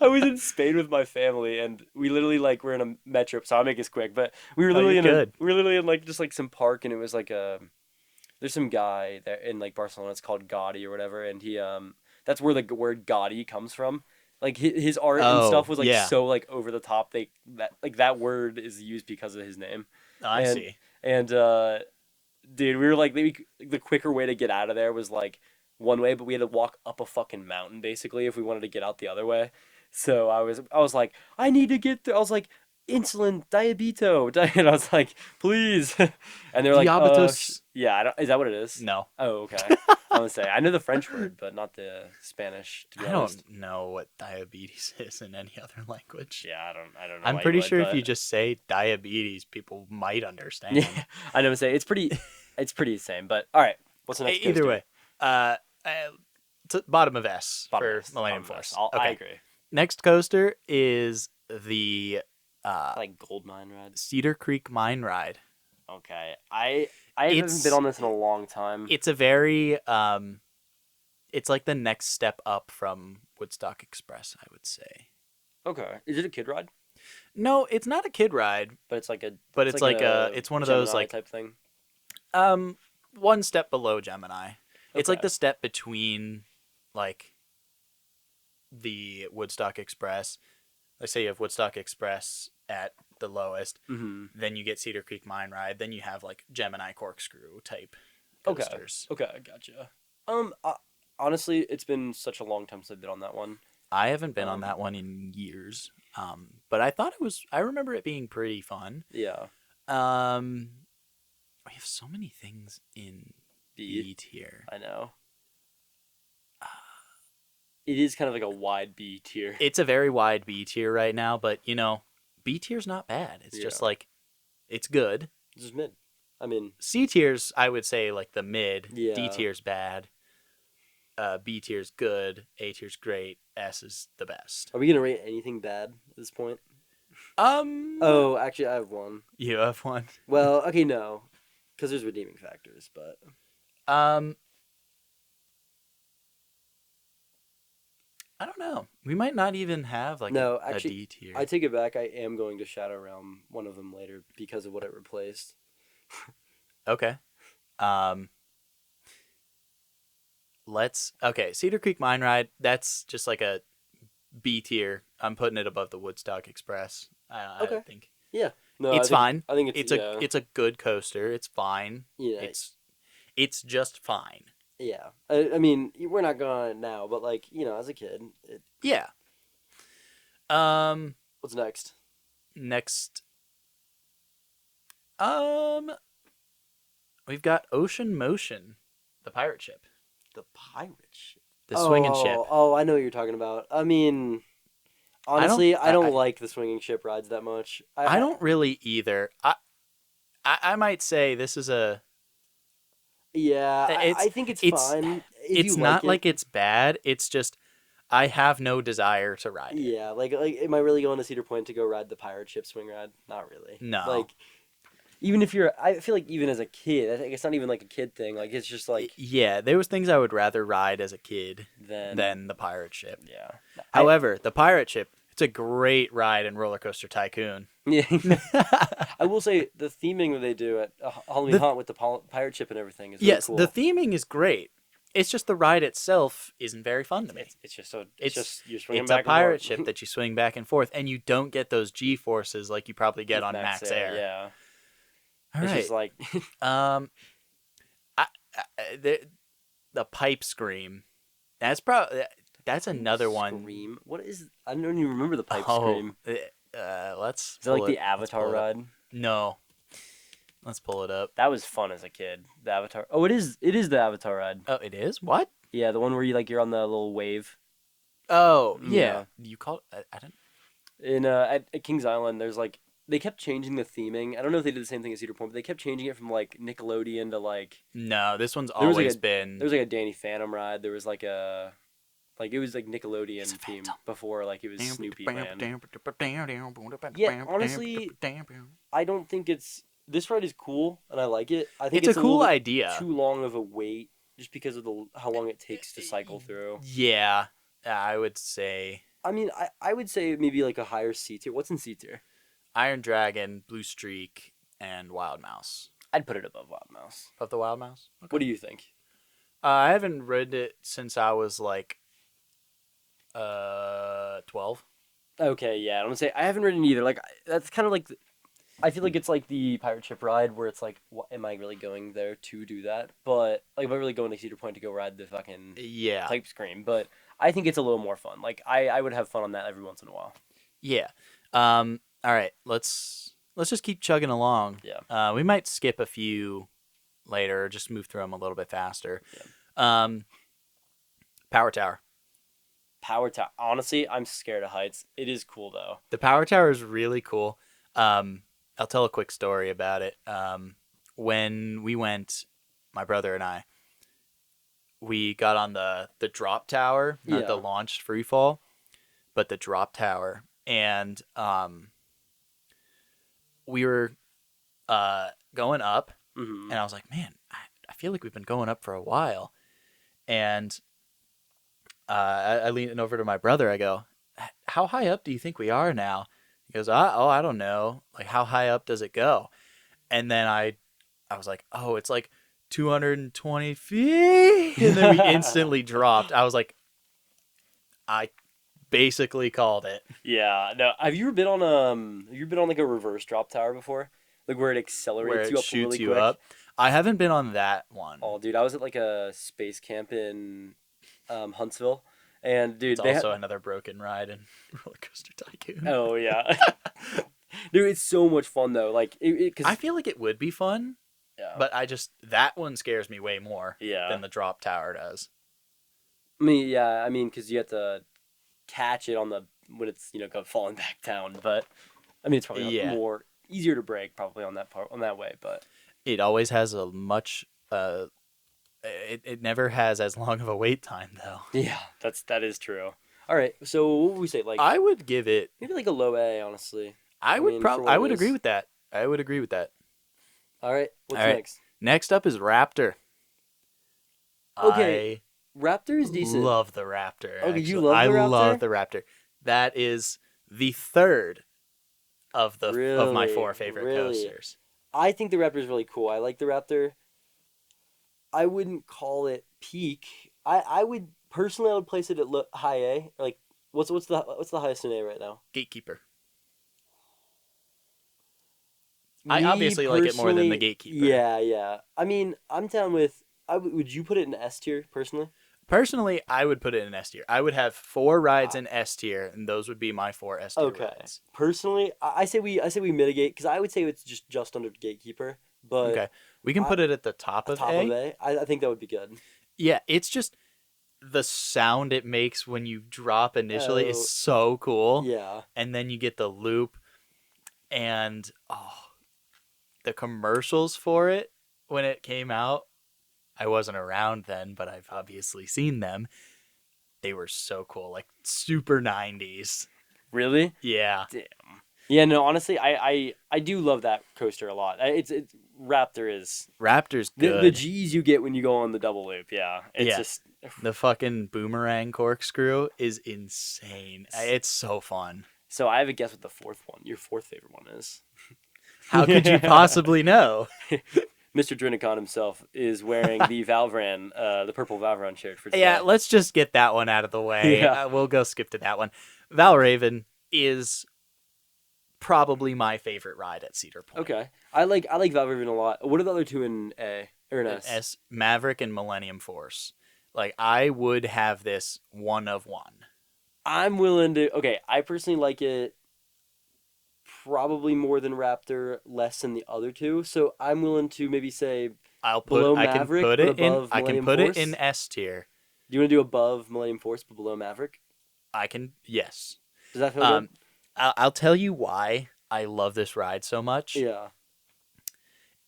S2: I was in Spain with my family, and we literally we're in a metro. So I'll make this quick, but we were
S1: Oh,
S2: literally
S1: you're good.
S2: we were literally in just some park, and it was there's some guy there in Barcelona. It's called Gaudi or whatever, and he that's where the word Gaudi comes from. His art and stuff was
S1: yeah.
S2: so over the top. That word is used because of his name.
S1: I
S2: And-
S1: see.
S2: And dude, we were maybe the quicker way to get out of there was one way, but we had to walk up a fucking mountain basically if we wanted to get out the other way. So I was like, I need to get there. I was like, insulin, diabeto, and I was like, please. And they're like,
S1: Diabetes.
S2: yeah, is that what it is?
S1: No.
S2: Oh, okay. I'm gonna say I know the French word, but not the Spanish. To be
S1: I
S2: honest.
S1: don't know what diabetes is in any other language.
S2: Yeah, I don't know.
S1: I'm
S2: why
S1: pretty
S2: you would,
S1: sure if
S2: but-
S1: you just say diabetes, people might understand.
S2: Yeah, I know. Say it's pretty the same. But all right, what's the next?
S1: Either
S2: coaster?
S1: way, bottom of S
S2: Bottom
S1: for
S2: S,
S1: Millennium
S2: bottom S.
S1: Force.
S2: I
S1: Okay.
S2: agree.
S1: Next coaster is the
S2: Like Gold Mine Ride.
S1: Cedar Creek Mine Ride.
S2: Okay. I haven't been
S1: It's
S2: on this in a long time.
S1: it's a very it's like the next step up from Woodstock Express, I would say.
S2: Okay. Is it a kid ride?
S1: No, it's not a kid ride,
S2: But it's like a
S1: but it's like it's one of those
S2: Gemini
S1: like
S2: type thing.
S1: um one step below Gemini. It's like
S2: Okay.
S1: the step between like the Woodstock Express. Let's say you have Woodstock Express at the lowest,
S2: Mm-hmm.
S1: then you get Cedar Creek Mine Ride, then you have like Gemini Corkscrew type
S2: Okay.
S1: coasters.
S2: Okay, gotcha. Honestly, it's been such a long time since I've been on that one.
S1: I haven't been on
S2: Um,
S1: that one in years. But I thought it was. I remember it being pretty fun.
S2: Yeah.
S1: Um, we have so many things in
S2: B.
S1: B tier.
S2: I know. It is kind of like a wide B tier.
S1: It's a very wide B tier right now, but you know, B tier's not bad. It's just
S2: Yeah.
S1: like, it's good.
S2: It's just mid. I mean,
S1: C tier's, I would say, like the mid.
S2: Yeah.
S1: D tier's bad. B tier's good. A tier's great. S is the best.
S2: are we gonna rate anything bad at this point? Oh, actually, I have one.
S1: You have one.
S2: Well, okay, no, because there's redeeming factors, but
S1: Um, I don't know. We might not even have like
S2: No,
S1: a
S2: actually,
S1: D tier.
S2: I take it back. I am going to Shadow Realm one of them later because of what it replaced.
S1: Okay. Um, Cedar Creek Mine Ride, that's just like a B tier. I'm putting it above the Woodstock Express. I
S2: Okay.
S1: think
S2: Yeah, no,
S1: it's fine.
S2: I think it's
S1: It's a good coaster. It's fine.
S2: yeah,
S1: It's just fine.
S2: yeah. I mean, we're not going now, but like as a kid,
S1: Yeah.
S2: what's next?
S1: Next we've got Ocean Motion, the pirate ship.
S2: The pirate ship.
S1: The swinging ship.
S2: Oh, I know what you're talking about. I mean, honestly, I don't like the swinging ship rides that much.
S1: I don't really either. I might say this is a.
S2: Yeah,
S1: It's
S2: I think it's
S1: it's
S2: fine. If
S1: it's
S2: you
S1: not
S2: like
S1: like it's bad. It's just I have no desire to ride it.
S2: Yeah, like am I really going to Cedar Point to go ride the pirate ship swing ride? Not really.
S1: No.
S2: Like even if I feel like even as a kid, I think it's not even like a kid thing. Like it's just like
S1: Yeah, there was things I would rather ride as a kid
S2: then
S1: than the pirate ship.
S2: yeah.
S1: However, the pirate ship, it's a great ride in Roller Coaster Tycoon.
S2: Yeah. I will say the theming that they do at Halloween Haunt with the pirate ship and everything is really
S1: Yes,
S2: cool.
S1: the theming is great. It's just the ride itself isn't very fun to me.
S2: It's just you're swinging
S1: It's
S2: back
S1: a pirate
S2: and forth.
S1: ship that you swing back and forth, and you don't get those G forces like you probably get
S2: With
S1: on Max Air.
S2: Yeah.
S1: All
S2: It's
S1: right.
S2: just like
S1: The pipe scream. That's another one.
S2: Scream. What is? I don't even remember the pipe
S1: Oh,
S2: scream.
S1: let's.
S2: Is it like
S1: pull
S2: the
S1: let's
S2: Avatar
S1: pull it up.
S2: ride?
S1: No. Let's pull it up.
S2: That was fun as a kid. The Avatar. Oh, it is. It is the Avatar ride.
S1: Oh, it is? What?
S2: Yeah, the one where you're on the little wave.
S1: Oh,
S2: Yeah.
S1: yeah. You call it? I don't.
S2: In at Kings Island, there's like they kept changing the theming. I don't know if they did the same thing at Cedar Point, but they kept changing it from like Nickelodeon to like
S1: No, this one's
S2: There was, like,
S1: always been.
S2: there was like a Danny Phantom ride. There was like it was like Nickelodeon
S1: He's a
S2: theme
S1: phantom.
S2: before like it was Snoopy Land. Yeah, honestly, I don't think this ride is cool and I like it. I think
S1: It's a cool
S2: little bit
S1: idea.
S2: Too long of a wait just because of how long it takes to cycle through.
S1: Yeah, I would say
S2: I mean, I would say maybe like a higher C tier. What's in C tier?
S1: Iron Dragon, Blue Streak, and Wild Mouse.
S2: I'd put it above Wild Mouse.
S1: Of the Wild Mouse? Okay.
S2: What do you think?
S1: I haven't read it since I was like 12.
S2: Okay, yeah, I'm gonna say I haven't ridden either. Like that's kind of like I feel like it's like the pirate ship ride where it's like, what, am I really going there to do that? But like, am I really going to Cedar Point to go ride the fucking
S1: Yeah.
S2: type scream? But I think it's a little more fun. Like I would have fun on that every once in a while.
S1: Yeah. All right, let's just keep chugging along.
S2: Yeah.
S1: We might skip a few later, or just move through them a little bit faster.
S2: Yeah.
S1: Power Tower.
S2: Power Tower. Honestly, I'm scared of heights. It is cool though.
S1: The Power Tower is really cool. I'll tell a quick story about it. When we went, my brother and I, we got on the drop tower, not the
S2: Yeah.
S1: launched free fall, but the drop tower, and we were going up,
S2: Mm-hmm.
S1: and I was like, man, I feel like we've been going up for a while, and I leaned over to my brother. I go, how high up do you think we are now? He goes, I don't know. Like, how high up does it go? And then I was like, oh, it's like 220 feet. And then we instantly dropped. I was like, I basically called it.
S2: Yeah. No. Have you ever been on like a reverse drop tower before? Like where it
S1: Where
S2: accelerates
S1: it
S2: you up
S1: shoots
S2: really
S1: you
S2: quick?
S1: up. I haven't been on that one.
S2: Oh, dude, I was at like a space camp in Huntsville, and
S1: It's
S2: dude, they had.
S1: also another broken ride in Roller Coaster Tycoon.
S2: Oh yeah, dude, it's so much fun though. Like,
S1: I
S2: cause
S1: feel like it would be fun,
S2: yeah,
S1: but that one scares me way more
S2: yeah.
S1: than the drop tower does.
S2: I mean, cause you have to catch it on the when it's falling back down. But I mean, it's probably not
S1: Yeah.
S2: more easier to break probably on that part on that way. But
S1: It always has a much it never has as long of a wait time though.
S2: yeah, that is true. All right, so what would we say? Like
S1: I would give it
S2: maybe like a low A, honestly.
S1: I
S2: I
S1: would
S2: mean, for
S1: probably
S2: what
S1: I
S2: it
S1: would agree
S2: is.
S1: with that. I would agree with that.
S2: All right, what's
S1: All right.
S2: next?
S1: Next up is Raptor.
S2: Okay,
S1: I
S2: Raptor is decent.
S1: love the Raptor.
S2: Okay, you
S1: Actually,
S2: love
S1: I
S2: the
S1: love
S2: Raptor?
S1: the Raptor. That is the third of my
S2: Really,
S1: four favorite
S2: really.
S1: coasters.
S2: I think the Raptor is really cool. I like the Raptor. I wouldn't call it peak. I would personally I would place it at high A. Like what's the highest in A right now?
S1: Gatekeeper. I
S2: Me
S1: obviously like it more than the
S2: personally,
S1: Gatekeeper.
S2: yeah, yeah. I mean, I'm down with. Would you put it in S tier personally?
S1: Personally, I would put it in S tier. I would have 4 rides in S tier, and those would be my 4 S tier
S2: Okay.
S1: rides.
S2: Personally, I say we mitigate because I would say it's just under Gatekeeper, but
S1: Okay. We can
S2: I,
S1: put it at the top of
S2: top of
S1: A.
S2: A. I think that would be good.
S1: Yeah, it's just the sound it makes when you drop initially is
S2: Oh,
S1: so cool.
S2: yeah.
S1: And then you get the loop and the commercials for it when it came out. I wasn't around then, but I've obviously seen them. They were so cool, like super 90s.
S2: Really?
S1: Yeah.
S2: Damn. Yeah, no, honestly, I do love that coaster a lot. It's Raptor is
S1: Raptor's
S2: the
S1: good.
S2: G's you get when you go on the double loop. Yeah, it's
S1: Yeah.
S2: just
S1: The fucking boomerang corkscrew is insane. It's so fun.
S2: so. I have a guess what the fourth one, your fourth favorite one is.
S1: How could you possibly know?
S2: Mr. Drinicon himself is wearing the Valvran, the purple Valvran shirt for today.
S1: Yeah, let's just get that one out of the way.
S2: Yeah.
S1: We'll go skip to that one. Valraven is probably my favorite ride at Cedar Point.
S2: Okay, I like Valvran a lot. What are the other two in A or in S?
S1: S Maverick and Millennium Force. Like I would have this one of one.
S2: I'm willing to. Okay, I personally like it probably more than Raptor, less than the other two. So I'm willing to maybe say below
S1: I can
S2: Maverick
S1: put
S2: but
S1: it in
S2: above
S1: I can
S2: Millennium
S1: put
S2: Force.
S1: it in S tier.
S2: Do you want to do above Millennium Force but below Maverick?
S1: I can yes.
S2: Does that feel good?
S1: I'll tell you why I love this ride so much.
S2: Yeah.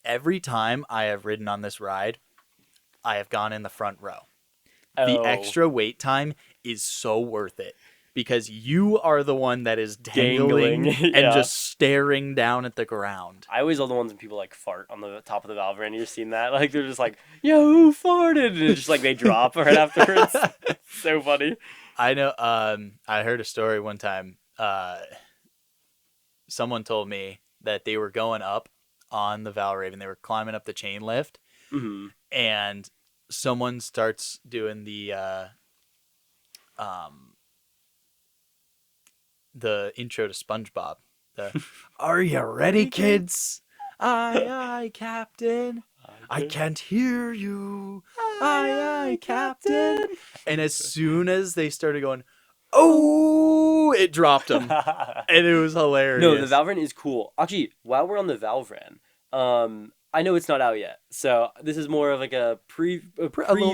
S1: Every time I have ridden on this ride, I have gone in the front row. The
S2: Oh,
S1: extra wait time is so worth it because you are the one that is dangling,
S2: Dangling,
S1: and
S2: yeah.
S1: just staring down at the ground.
S2: I always love the ones when people like fart on the top of the Valvran. You've seen that? Like they're just like, "Yo, who farted?" And it's just like they drop right afterwards. So funny.
S1: I know. I heard a story one time. Someone told me that they were going up on the Valraven. They were climbing up the chain lift,
S2: Hmm.
S1: and someone starts doing the intro to SpongeBob. The Are you ready, kids? Aye, aye, Captain. I can't hear you. Aye, aye, Captain. And as soon as they started going, oh, it dropped them, and it was hilarious.
S2: No, the Valvran is cool. Actually, while we're on the Valvran, I know it's not out yet, so this is more of like a
S1: little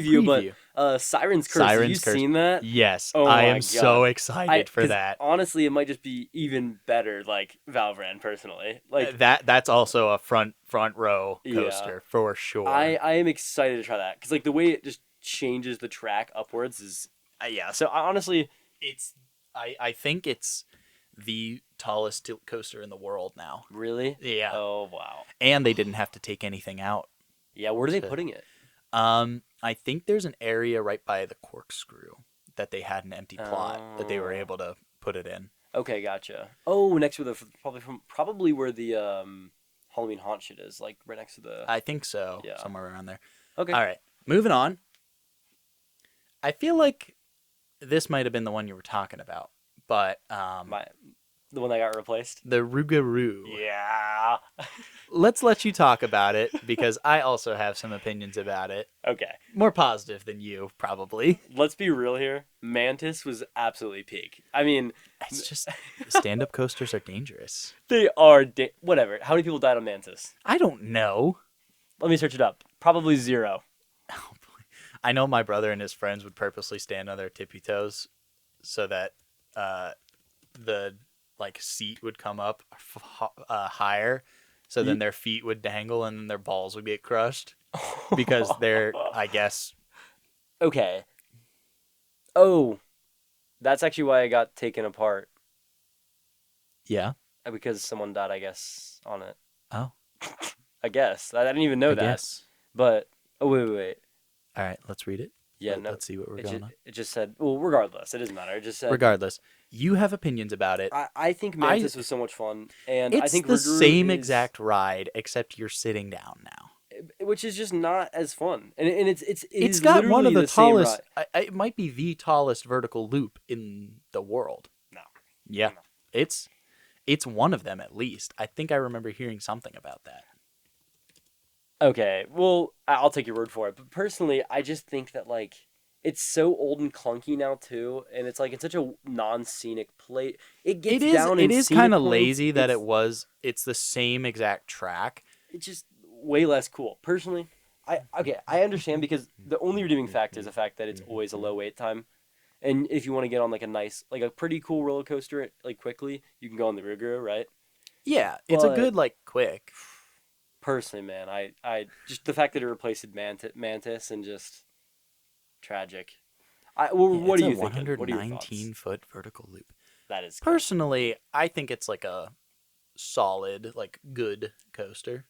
S2: preview.
S1: preview.
S2: But Siren's Curse, have you
S1: Siren's Curse.
S2: seen that?
S1: Yes,
S2: Oh
S1: I
S2: my
S1: am so
S2: God.
S1: excited for
S2: 'Cause
S1: that.
S2: honestly, it might just be even better, like Valvran personally. Like
S1: That's also a front row
S2: Yeah.
S1: coaster for sure.
S2: I am excited to try that because like the way it just changes the track upwards is yeah. So I honestly,
S1: It's I think it's the tallest tilt coaster in the world now.
S2: really,
S1: Yeah.
S2: oh wow,
S1: And they didn't have to take anything out.
S2: yeah. Where are they
S1: To,
S2: putting it?
S1: I think there's an area right by the corkscrew that they had an empty plot that they were
S2: Oh,
S1: able to put it in.
S2: okay, gotcha. Oh, next to the probably where the Halloween haunt shit is, like right next to the
S1: I think so,
S2: yeah.
S1: somewhere around there.
S2: Okay,
S1: All right, moving on. I feel like this might have been the one you were talking about, but
S2: my the one that got replaced.
S1: the Rougarou.
S2: Yeah.
S1: Let's let you talk about it because I also have some opinions about it.
S2: Okay.
S1: More positive than you, probably.
S2: Let's be real here. Mantis was absolutely peak. I mean,
S1: It's just stand-up coasters are dangerous.
S2: they are whatever. How many people died on Mantis?
S1: I don't know.
S2: Let me search it up. Probably 0.
S1: Oh boy. I know my brother and his friends would purposely stand on their tippy toes so that the like seat would come up higher, so then their feet would dangle and then their balls would get crushed because they're, I guess.
S2: Okay. Oh, that's actually why I got taken apart
S1: Yeah.
S2: because someone died, I guess, on it.
S1: Oh,
S2: I guess. I didn't even know
S1: I
S2: that.
S1: guess.
S2: But oh wait.
S1: All right, let's read it.
S2: Yeah, no.
S1: Let's see what we're going on.
S2: It just said. Well, regardless, it doesn't matter. It just said.
S1: Regardless, you have opinions about it.
S2: I think Mantis was so much fun, and I
S1: It's
S2: think
S1: the
S2: Rougarou
S1: same
S2: is,
S1: exact ride, except you're sitting down now.
S2: which is just not as fun. And it
S1: It's
S2: is
S1: got one of
S2: literally
S1: the
S2: same
S1: tallest.
S2: ride.
S1: It might be the tallest vertical loop in the world.
S2: No.
S1: Yeah,
S2: No.
S1: it's one of them at least. I think I remember hearing something about that.
S2: Okay, well, I'll take your word for it. But personally, I just think that like it's so old and clunky now too, and it's like it's such a non-scenic plate. It gets down
S1: It
S2: in
S1: is
S2: scenic
S1: kind of
S2: points.
S1: lazy that it's the same exact track.
S2: It's just way less cool. Personally, I understand because the only redeeming fact is the fact that it's always a low wait time. And if you want to get on like a nice, like a pretty cool roller coaster, like quickly, you can go on the Rougarou, right?
S1: Yeah, it's a
S2: But
S1: good like quick.
S2: personally, man, I just the fact that it replaced Mantis and just tragic. Well,
S1: Yeah,
S2: what
S1: it's
S2: do
S1: a
S2: you think? What are your thoughts?
S1: 119-foot vertical loop.
S2: That is
S1: Personally, I think it's like a solid, like good coaster.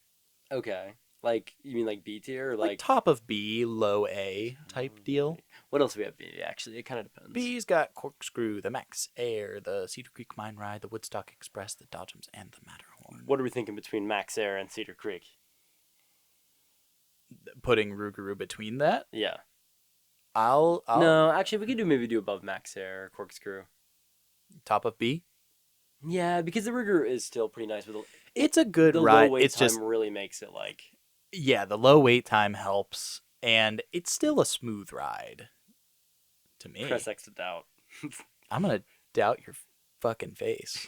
S2: okay. Like you mean like B tier or
S1: Like
S2: like
S1: top of B, low A type deal.
S2: what else do we have B? Actually, it kind of depends.
S1: B's got Corkscrew, the Max Air, the Cedar Creek Mine Ride, the Woodstock Express, the Dodgems, and the Matterhorn.
S2: What are we thinking between Max Air and Cedar Creek?
S1: Putting Rougarou between that,
S2: Yeah.
S1: I'll
S2: No, actually, we could maybe do above Max Air or Corkscrew.
S1: top of B.
S2: Yeah, because the Rougarou is still pretty nice, but
S1: It's a good
S2: the
S1: ride.
S2: low wait
S1: It's
S2: time
S1: just
S2: really makes it like
S1: yeah, the low wait time helps, and it's still a smooth ride. To me,
S2: press X to doubt.
S1: I'm gonna doubt your fucking face.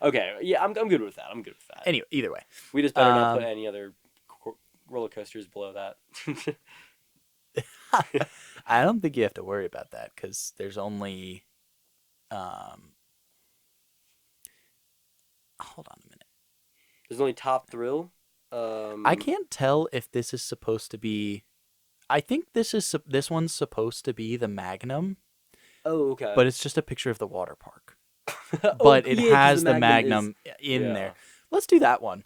S2: Okay, yeah, I'm good with that. I'm good with that.
S1: Anyway, either way,
S2: We just better not put
S1: um,
S2: any other roller coasters below that.
S1: I don't think you have to worry about that because there's only. Hold on a minute.
S2: There's only Top Thrill.
S1: I can't tell if this is supposed to be. I think this one's supposed to be the Magnum,
S2: Oh, okay.
S1: but it's just a picture of the water park.
S2: Oh,
S1: But it
S2: yeah, 'cause
S1: has the
S2: Magnum
S1: Magnum in
S2: yeah.
S1: there. Let's do that one.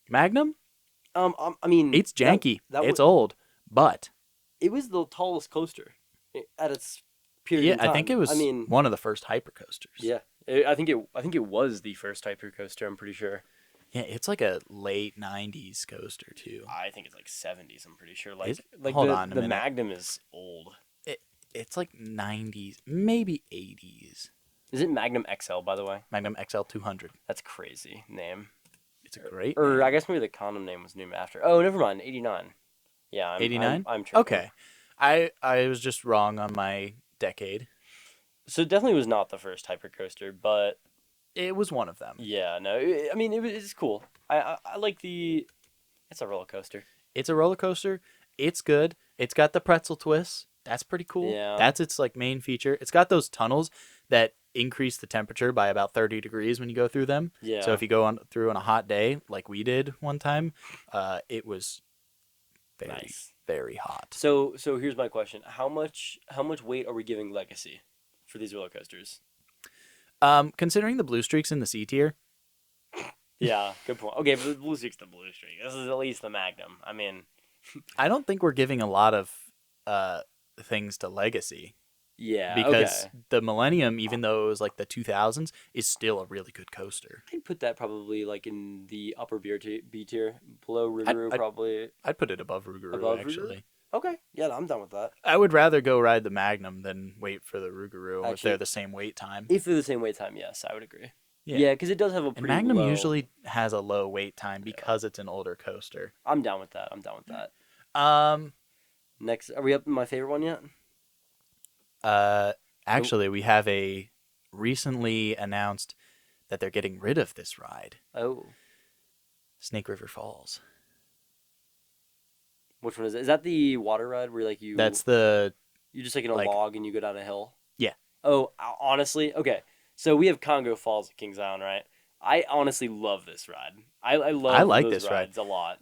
S1: Magnum.
S2: I mean,
S1: It's janky.
S2: That
S1: It's
S2: wa-
S1: old, but
S2: It was the tallest coaster at its period.
S1: yeah,
S2: in time.
S1: I think it was
S2: I mean,
S1: one of the first hypercoasters.
S2: yeah. I think it was the first hyper coaster. I'm pretty sure.
S1: Yeah, it's like a late '90s coaster too.
S2: I think it's like 70s. I'm pretty sure.
S1: Is-
S2: Like
S1: hold
S2: the,
S1: on a
S2: the
S1: minute.
S2: Magnum is old.
S1: It's like '90s, maybe '80s.
S2: Is it Magnum XL, by the way?
S1: Magnum XL 200.
S2: That's crazy name.
S1: It's a great.
S2: Or
S1: name.
S2: I guess maybe the condom name was named after. Oh, never mind. 89. Yeah, I'm
S1: 89.
S2: I'm tripping.
S1: Okay, I was just wrong on my decade.
S2: So it definitely was not the first hypercoaster, but
S1: It was one of them.
S2: yeah, no. I mean, it's cool. I like the. It's a roller coaster.
S1: It's a roller coaster. It's good. It's got the pretzel twists. That's pretty cool.
S2: Yeah.
S1: That's its like main feature. It's got those tunnels that increase the temperature by about 30 degrees when you go through them.
S2: Yeah.
S1: So if you go on through on a hot day like we did one time, it was very,
S2: Nice.
S1: very hot.
S2: So here's my question: how much weight are we giving Legacy for these roller coasters?
S1: Considering the blue streaks in the C tier,
S2: Yeah, good point. Okay, but the Blue Streak's the Blue Streak. This is at least the Magnum. I mean,
S1: I don't think we're giving a lot of uh, things to Legacy
S2: yeah,
S1: because
S2: okay.
S1: the Millennium, even though it was like the 2000s, is still a really good coaster.
S2: I'd put that probably like in the upper B tier, below
S1: I'd,
S2: Rougarou,
S1: I'd,
S2: probably
S1: I'd put it above Rougarou,
S2: above Rougarou.
S1: actually.
S2: Okay, yeah, I'm done with that.
S1: I would rather go ride the Magnum than wait for the Rougarou if they're
S2: Actually,
S1: the same wait time.
S2: if they're the same wait time, yes, I would agree.
S1: Yeah.
S2: Yeah, because it does have a
S1: And
S2: pretty
S1: Magnum
S2: low.
S1: usually has a low wait time because it's an older coaster.
S2: I'm down with that. I'm down with that.
S1: Um,
S2: Next, are we up to my favorite one yet?
S1: actually, we have a recently announced that they're getting rid of this ride,
S2: Oh,
S1: Snake River Falls.
S2: which one is it? Is that the water ride where like you
S1: That's the
S2: you just like in a
S1: like
S2: log and you go down a hill?
S1: yeah.
S2: Oh, honestly, okay. So we have Congo Falls at Kings Island, right? I honestly love this ride. I love
S1: like
S2: those
S1: this ride.
S2: rides a lot.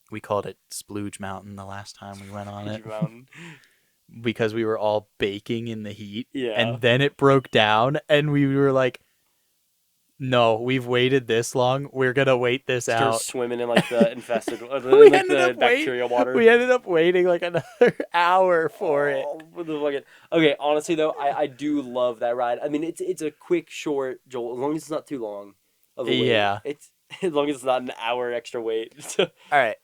S1: We called it Splooge Mountain the last time we went on it
S2: Mountain.
S1: because we were all baking in the heat,
S2: Yeah.
S1: and then it broke down, and we were like, "No, we've waited this long. We're gonna wait this
S2: Start
S1: out."
S2: swimming in like the infested,
S1: We
S2: like
S1: ended
S2: the
S1: up
S2: bacterial water.
S1: We ended up waiting like another hour for it.
S2: With the fucking... Okay, honestly though, I do love that ride. I mean, it's a quick, short Joel, as long as it's not too long of a wait.
S1: Yeah.
S2: It's as long as it's not an hour extra wait.
S1: All right.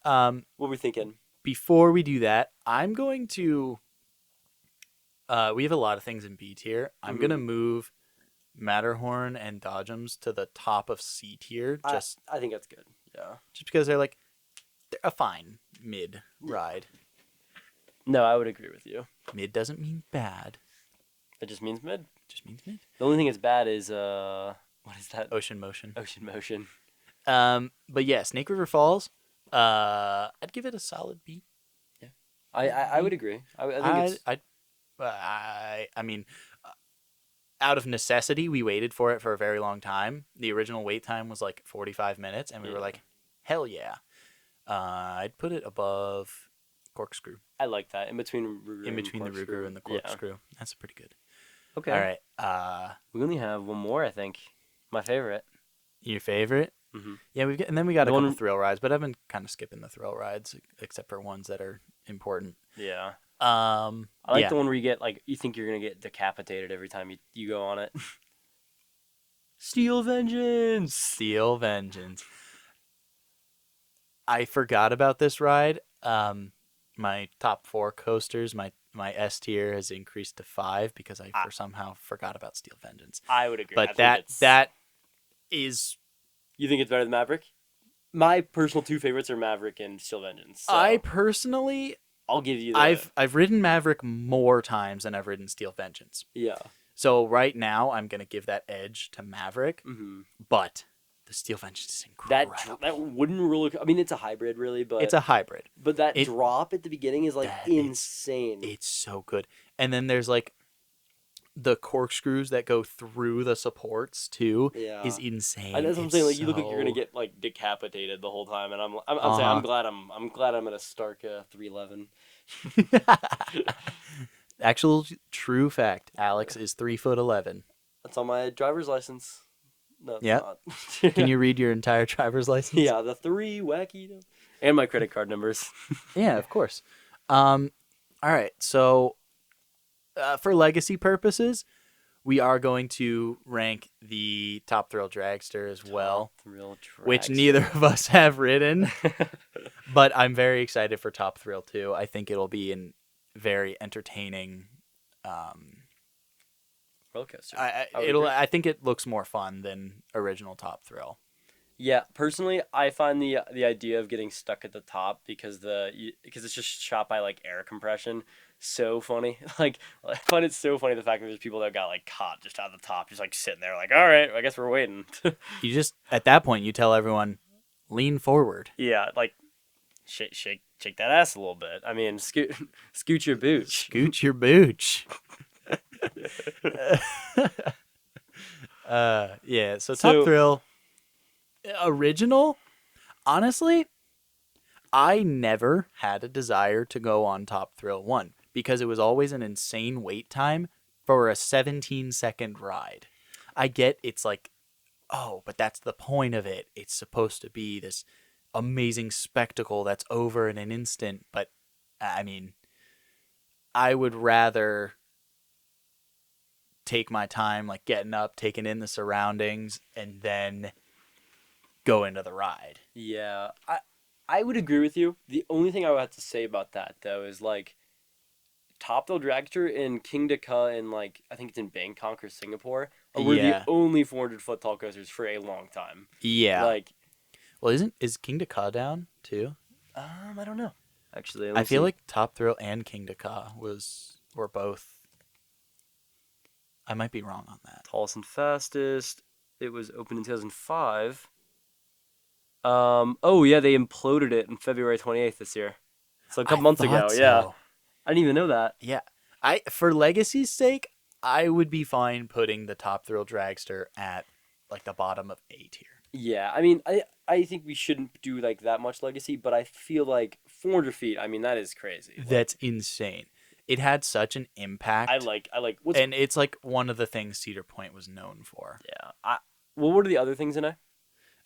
S2: What we thinking?
S1: Before we do that, I'm going to. We have a lot of things in B tier. I'm gonna move Matterhorn and Dodgems to the top of C tier, just
S2: I think that's good. Yeah.
S1: just because they're a fine mid ride.
S2: No, I would agree with you.
S1: Mid doesn't mean bad;
S2: It just means mid.
S1: it just means mid.
S2: The only thing that's bad is what is that?
S1: Ocean Motion.
S2: Ocean Motion.
S1: But yeah, Snake River Falls. I'd give it a solid B.
S2: I would agree. I think it's
S1: I mean, out of necessity, we waited for it for a very long time. The original wait time was like 45 minutes, and we were like, hell yeah. I'd put it above Corkscrew.
S2: I like that in between
S1: In between the Rougarou and the Corkscrew. Yeah. That's pretty good.
S2: Okay.
S1: All right.
S2: We only have one more, I think. My favorite.
S1: Your favorite?
S2: Mm-hmm.
S1: Yeah, and then we got
S2: The
S1: a couple
S2: one-
S1: thrill rides, but I've been kind of skipping the thrill rides except for ones that are important.
S2: Yeah.
S1: I
S2: I like the one where you get like you think you're gonna get decapitated every time you go on it. Steel Vengeance.
S1: Steel Vengeance. I forgot about this ride. My top 4 coasters, my S tier has increased to 5 because I somehow forgot about Steel Vengeance.
S2: I would agree.
S1: But that is.
S2: You think it's better than Maverick? My personal 2 favorites are Maverick and Steel Vengeance. So
S1: I personally,
S2: I'll give you that.
S1: I've ridden Maverick more times than I've ridden Steel Vengeance.
S2: Yeah.
S1: So right now I'm gonna give that edge to Maverick,
S2: Mm-hmm.
S1: but the Steel Vengeance is incredible.
S2: That wooden roller. I mean, it's a hybrid, really, but
S1: It's a hybrid.
S2: But that drop at the beginning is like insane.
S1: It's so good. And then there's like the corkscrews that go through the supports too.
S2: Yeah.
S1: Is insane.
S2: I know what I'm saying. Like you look like you're gonna get like decapitated the whole time, and I'm saying I'm glad I'm at a Stark 311.
S1: Actual true fact. Alex is 3'11".
S2: That's on my driver's license. No, it's
S1: Yep.
S2: not.
S1: Can you read your entire driver's license?
S2: Yeah, the 3 wacky and my credit card numbers.
S1: Yeah, of course. All right. So, for legacy purposes, we are going to rank the Top Thrill Dragster as well, which neither of us have ridden. But I'm very excited for Top Thrill too. I think it'll be a very entertaining.
S2: Roller coaster.
S1: I think it looks more fun than original Top Thrill.
S2: Yeah, personally, I find the idea of getting stuck at the top because it's just shot by like air compression so funny. Like I find it so funny the fact that there's people that got like caught just out of the top, just like sitting there, like, all right, I guess we're waiting.
S1: You just at that point you tell everyone, lean forward.
S2: Yeah, like shake that ass a little bit. I mean, scoot your booch.
S1: Scoot your booch. Yeah. So Top Thrill original. Honestly, I never had a desire to go on Top Thrill 1 because it was always an insane wait time for a 17-second ride. I get it's like, oh, but that's the point of it. It's supposed to be this amazing spectacle that's over in an instant. But, I mean, I would rather take my time, like getting up, taking in the surroundings, and then go into the ride.
S2: Yeah, I would agree with you. The only thing I would have to say about that though is like Top Thrill Dragster in King Dakar in like I think it's in Bangkok or Singapore were the
S1: Yeah.
S2: only 400-foot tall coasters for a long time.
S1: Yeah.
S2: Like,
S1: Well, is King Dakar down too?
S2: I don't know. Actually, let
S1: I
S2: me
S1: feel
S2: see.
S1: like Top Thrill and King Dakar were both. I might be wrong on that.
S2: Tallest and fastest. It was opened in 2005. Oh yeah, they imploded it on February 28th this year. So a
S1: I
S2: couple months ago.
S1: thought
S2: Yeah,
S1: so.
S2: I didn't even know that.
S1: Yeah. For legacy's sake, I would be fine putting the Top Thrill Dragster at like the bottom of A tier.
S2: Yeah, I mean, I think we shouldn't do like that much legacy, but I feel like 400 feet. I mean, that is crazy. Like,
S1: That's insane. It had such an impact.
S2: I like what's
S1: And it's like one of the things Cedar Point was known for.
S2: yeah. Well, what are the other things in it?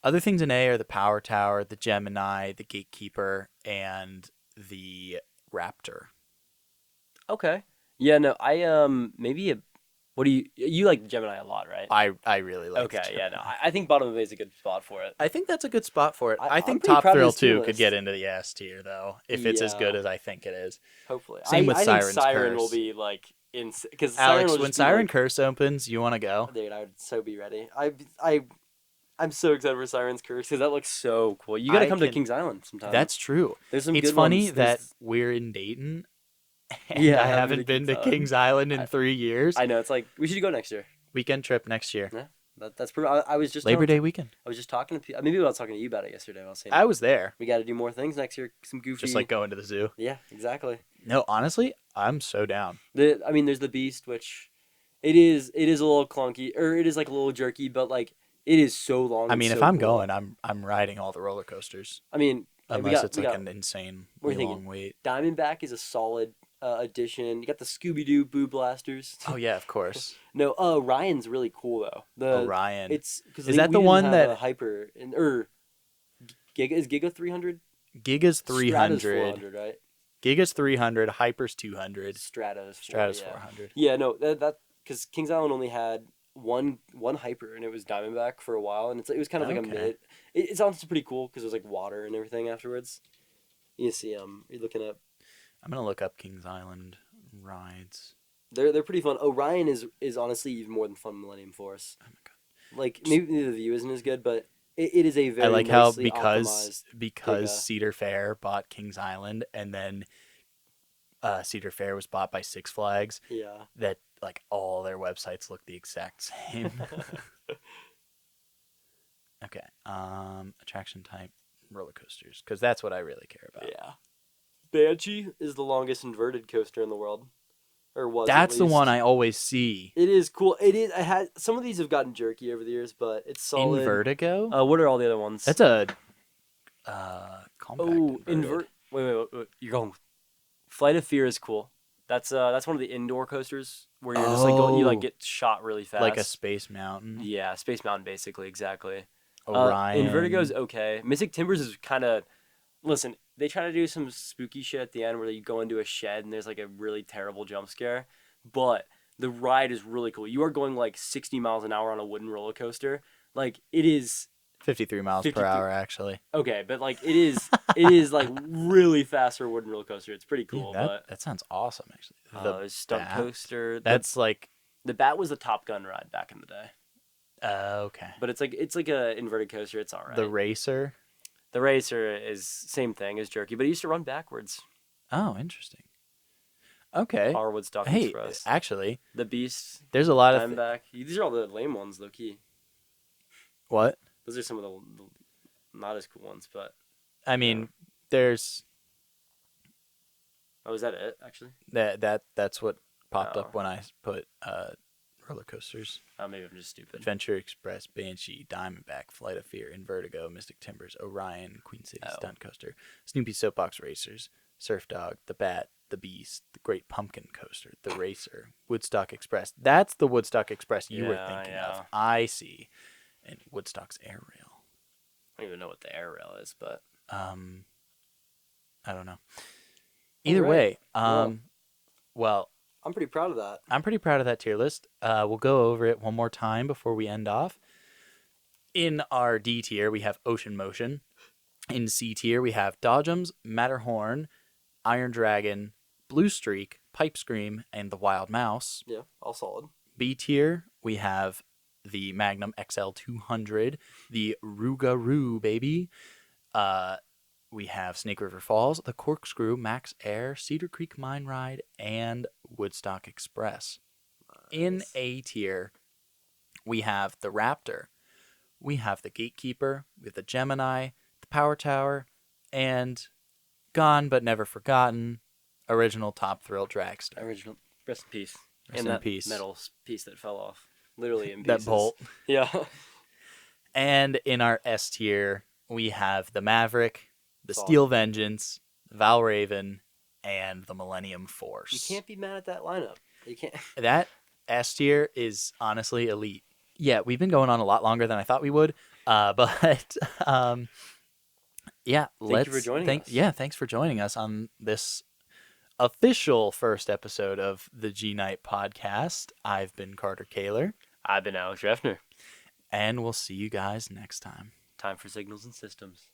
S1: Other things in A are the Power Tower, the Gemini, the Gatekeeper, and the Raptor.
S2: Okay. Yeah, no, maybe a. What do you like Gemini a lot, right?
S1: I really like
S2: Okay,
S1: the
S2: yeah, no,
S1: Gemini.
S2: I think bottom of A is a good spot for it.
S1: I think that's a good spot for it. I
S2: I'm
S1: think
S2: pretty
S1: Top
S2: proud of
S1: Thrill
S2: this tier
S1: 2 could
S2: list.
S1: get into the S tier, though, if it's as good
S2: Yeah.
S1: as I think it is.
S2: Hopefully,
S1: Same with
S2: I think
S1: Siren's
S2: Siren will
S1: Curse.
S2: be like in because
S1: Alex,
S2: will
S1: when
S2: just be
S1: Siren
S2: like,
S1: Curse opens, you want to go?
S2: dude, I would so be ready. I'm so excited for Siren's Curse because that looks so cool. You got to
S1: I
S2: come to
S1: can.
S2: Kings Island sometime.
S1: That's true.
S2: There's some
S1: It's
S2: good
S1: funny
S2: ones.
S1: that we're in Dayton, and
S2: Yeah,
S1: I
S2: I haven't
S1: haven't been
S2: been
S1: to
S2: to
S1: Kings Island in
S2: I-
S1: 3 years.
S2: I know it's like we should go next year.
S1: Weekend trip next year.
S2: Yeah, that's pretty. I was just
S1: Labor Day weekend.
S2: I was just talking to people. Maybe I was talking to you about it yesterday. I was saying
S1: I was there,
S2: we got to do more things next year. Some goofy.
S1: just like going to the zoo.
S2: Yeah, exactly.
S1: No, honestly, I'm so down.
S2: I mean, there's the Beast, which it is a little clunky or it is like a little jerky, but like it is so long.
S1: I
S2: and
S1: mean, if
S2: so
S1: I'm
S2: cool.
S1: going, I'm riding all the roller coasters,
S2: I mean,
S1: unless it's
S2: we
S1: like
S2: got
S1: an insane
S2: what are you
S1: long
S2: thinking?
S1: wait.
S2: Diamondback is a solid addition. You got the Scooby Doo Boo Blasters.
S1: Oh yeah, of course.
S2: No, Ryan's really cool though.
S1: Orion.
S2: It's because
S1: Is that the one that-
S2: a hyper and or Giga is Giga 300?
S1: Giga's
S2: Strata's
S1: 300.
S2: 400, right?
S1: Giga's 300. Hyper's 200.
S2: Stratos.
S1: Stratus
S2: yeah.
S1: 400.
S2: Yeah, no, that because Kings Island only had one hyper and it was Diamondback for a while, and it was kind of like a
S1: Okay.
S2: mid. It's honestly pretty cool because it was like water and everything afterwards. You see, you're looking up.
S1: I'm gonna look up Kings Island rides.
S2: They're pretty fun. Orion is honestly even more than fun than Millennium Force.
S1: Oh my god.
S2: Like maybe the view isn't as good, but it is a very
S1: I like how
S2: nicely
S1: because
S2: optimized Giga.
S1: Cedar Fair bought Kings Island and then Cedar Fair was bought by Six Flags,
S2: Yeah.
S1: that like all their websites look the exact same. Okay. Attraction type roller coasters, because that's what I really care about.
S2: Yeah. Banshee is the longest inverted coaster in the world, or was.
S1: That's
S2: at
S1: the
S2: least.
S1: one I always see.
S2: It is cool. It is. I had some of these have gotten jerky over the years, but it's solid.
S1: In Vertigo?
S2: What are all the other ones?
S1: That's a compact.
S2: oh
S1: inverted.
S2: invert. Wait. You're going. Flight of Fear is cool. That's one of the indoor coasters where you're just like you like
S1: Oh.
S2: get shot really fast.
S1: Like a Space Mountain.
S2: Yeah, Space Mountain basically exactly.
S1: Orion.
S2: In Vertigo's okay. Mystic Timbers is kind of. Listen, they try to do some spooky shit at the end where you go into a shed and there's like a really terrible jump scare, but the ride is really cool. You are going like 60 miles an hour on a wooden roller coaster. Like it is
S1: 53 miles
S2: 53.
S1: per hour, actually.
S2: okay, but like it is like really fast for a wooden roller coaster. It's pretty cool.
S1: Yeah, that sounds awesome, actually.
S2: but there's stunt
S1: Bat.
S2: coaster.
S1: That's like
S2: The Bat was the Top Gun ride back in the day,
S1: okay.
S2: but it's like a inverted coaster. It's all right.
S1: The Racer.
S2: The Racer is same thing as jerky, but it used to run backwards.
S1: Oh, interesting. Okay.
S2: Our Woodstock
S1: Hey,
S2: Express.
S1: actually,
S2: The Beast.
S1: there's a lot of
S2: Diamondback. These are all the lame ones, low key.
S1: what?
S2: Those are some of the not as cool ones, but
S1: I mean, there's
S2: oh, is that it actually?
S1: that's what popped
S2: Oh.
S1: up when I put roller coasters.
S2: Maybe I'm just stupid.
S1: Adventure Express, Banshee, Diamondback, Flight of Fear, Invertigo, Mystic Timbers, Orion, Queen City Stunt Coaster, Snoopy Soapbox Racers, Surf Dog, The Bat, The Beast, The Great Pumpkin Coaster, The Racer, Woodstock Express. That's the Woodstock Express you were
S2: Yeah,
S1: thinking
S2: yeah.
S1: of. I see. And Woodstock's Air Rail.
S2: I don't even know what the air rail is, but
S1: I don't know. Either
S2: Alright.
S1: way, well,
S2: I'm pretty proud of that.
S1: I'm pretty proud of that tier list. We'll go over it one more time before we end off. In our D tier, we have Ocean Motion. In C tier, we have Dodgems, Matterhorn, Iron Dragon, Blue Streak, Pipe Scream, and the Wild Mouse.
S2: Yeah, all solid.
S1: B tier, we have the Magnum XL 200, the Rougarou, baby. We have Snake River Falls, the Corkscrew, Max Air, Cedar Creek Mine Ride, and Woodstock Express. In A tier, we have the Raptor. We have the Gatekeeper, we have the Gemini, the Power Tower, and Gone But Never Forgotten, original Top Thrill Dragster.
S2: Original. Rest in peace.
S1: Rest
S2: and
S1: in
S2: that
S1: peace.
S2: metal piece that fell off. Literally in
S1: That
S2: pieces.
S1: bolt.
S2: Yeah.
S1: And in our S tier, we have the Maverick, the
S2: Solid.
S1: Steel Vengeance, Valraven, and the Millennium Force.
S2: You can't be mad at that lineup. You can't.
S1: That S tier is honestly elite. Yeah, we've been going on a lot longer than I thought we would. But yeah,
S2: Thank you for joining us.
S1: Yeah, thanks for joining us on this official first episode of the G Night podcast. I've been Carter Kaler.
S2: I've been Alex Reffner.
S1: And we'll see you guys next time.
S2: Time for Signals and Systems.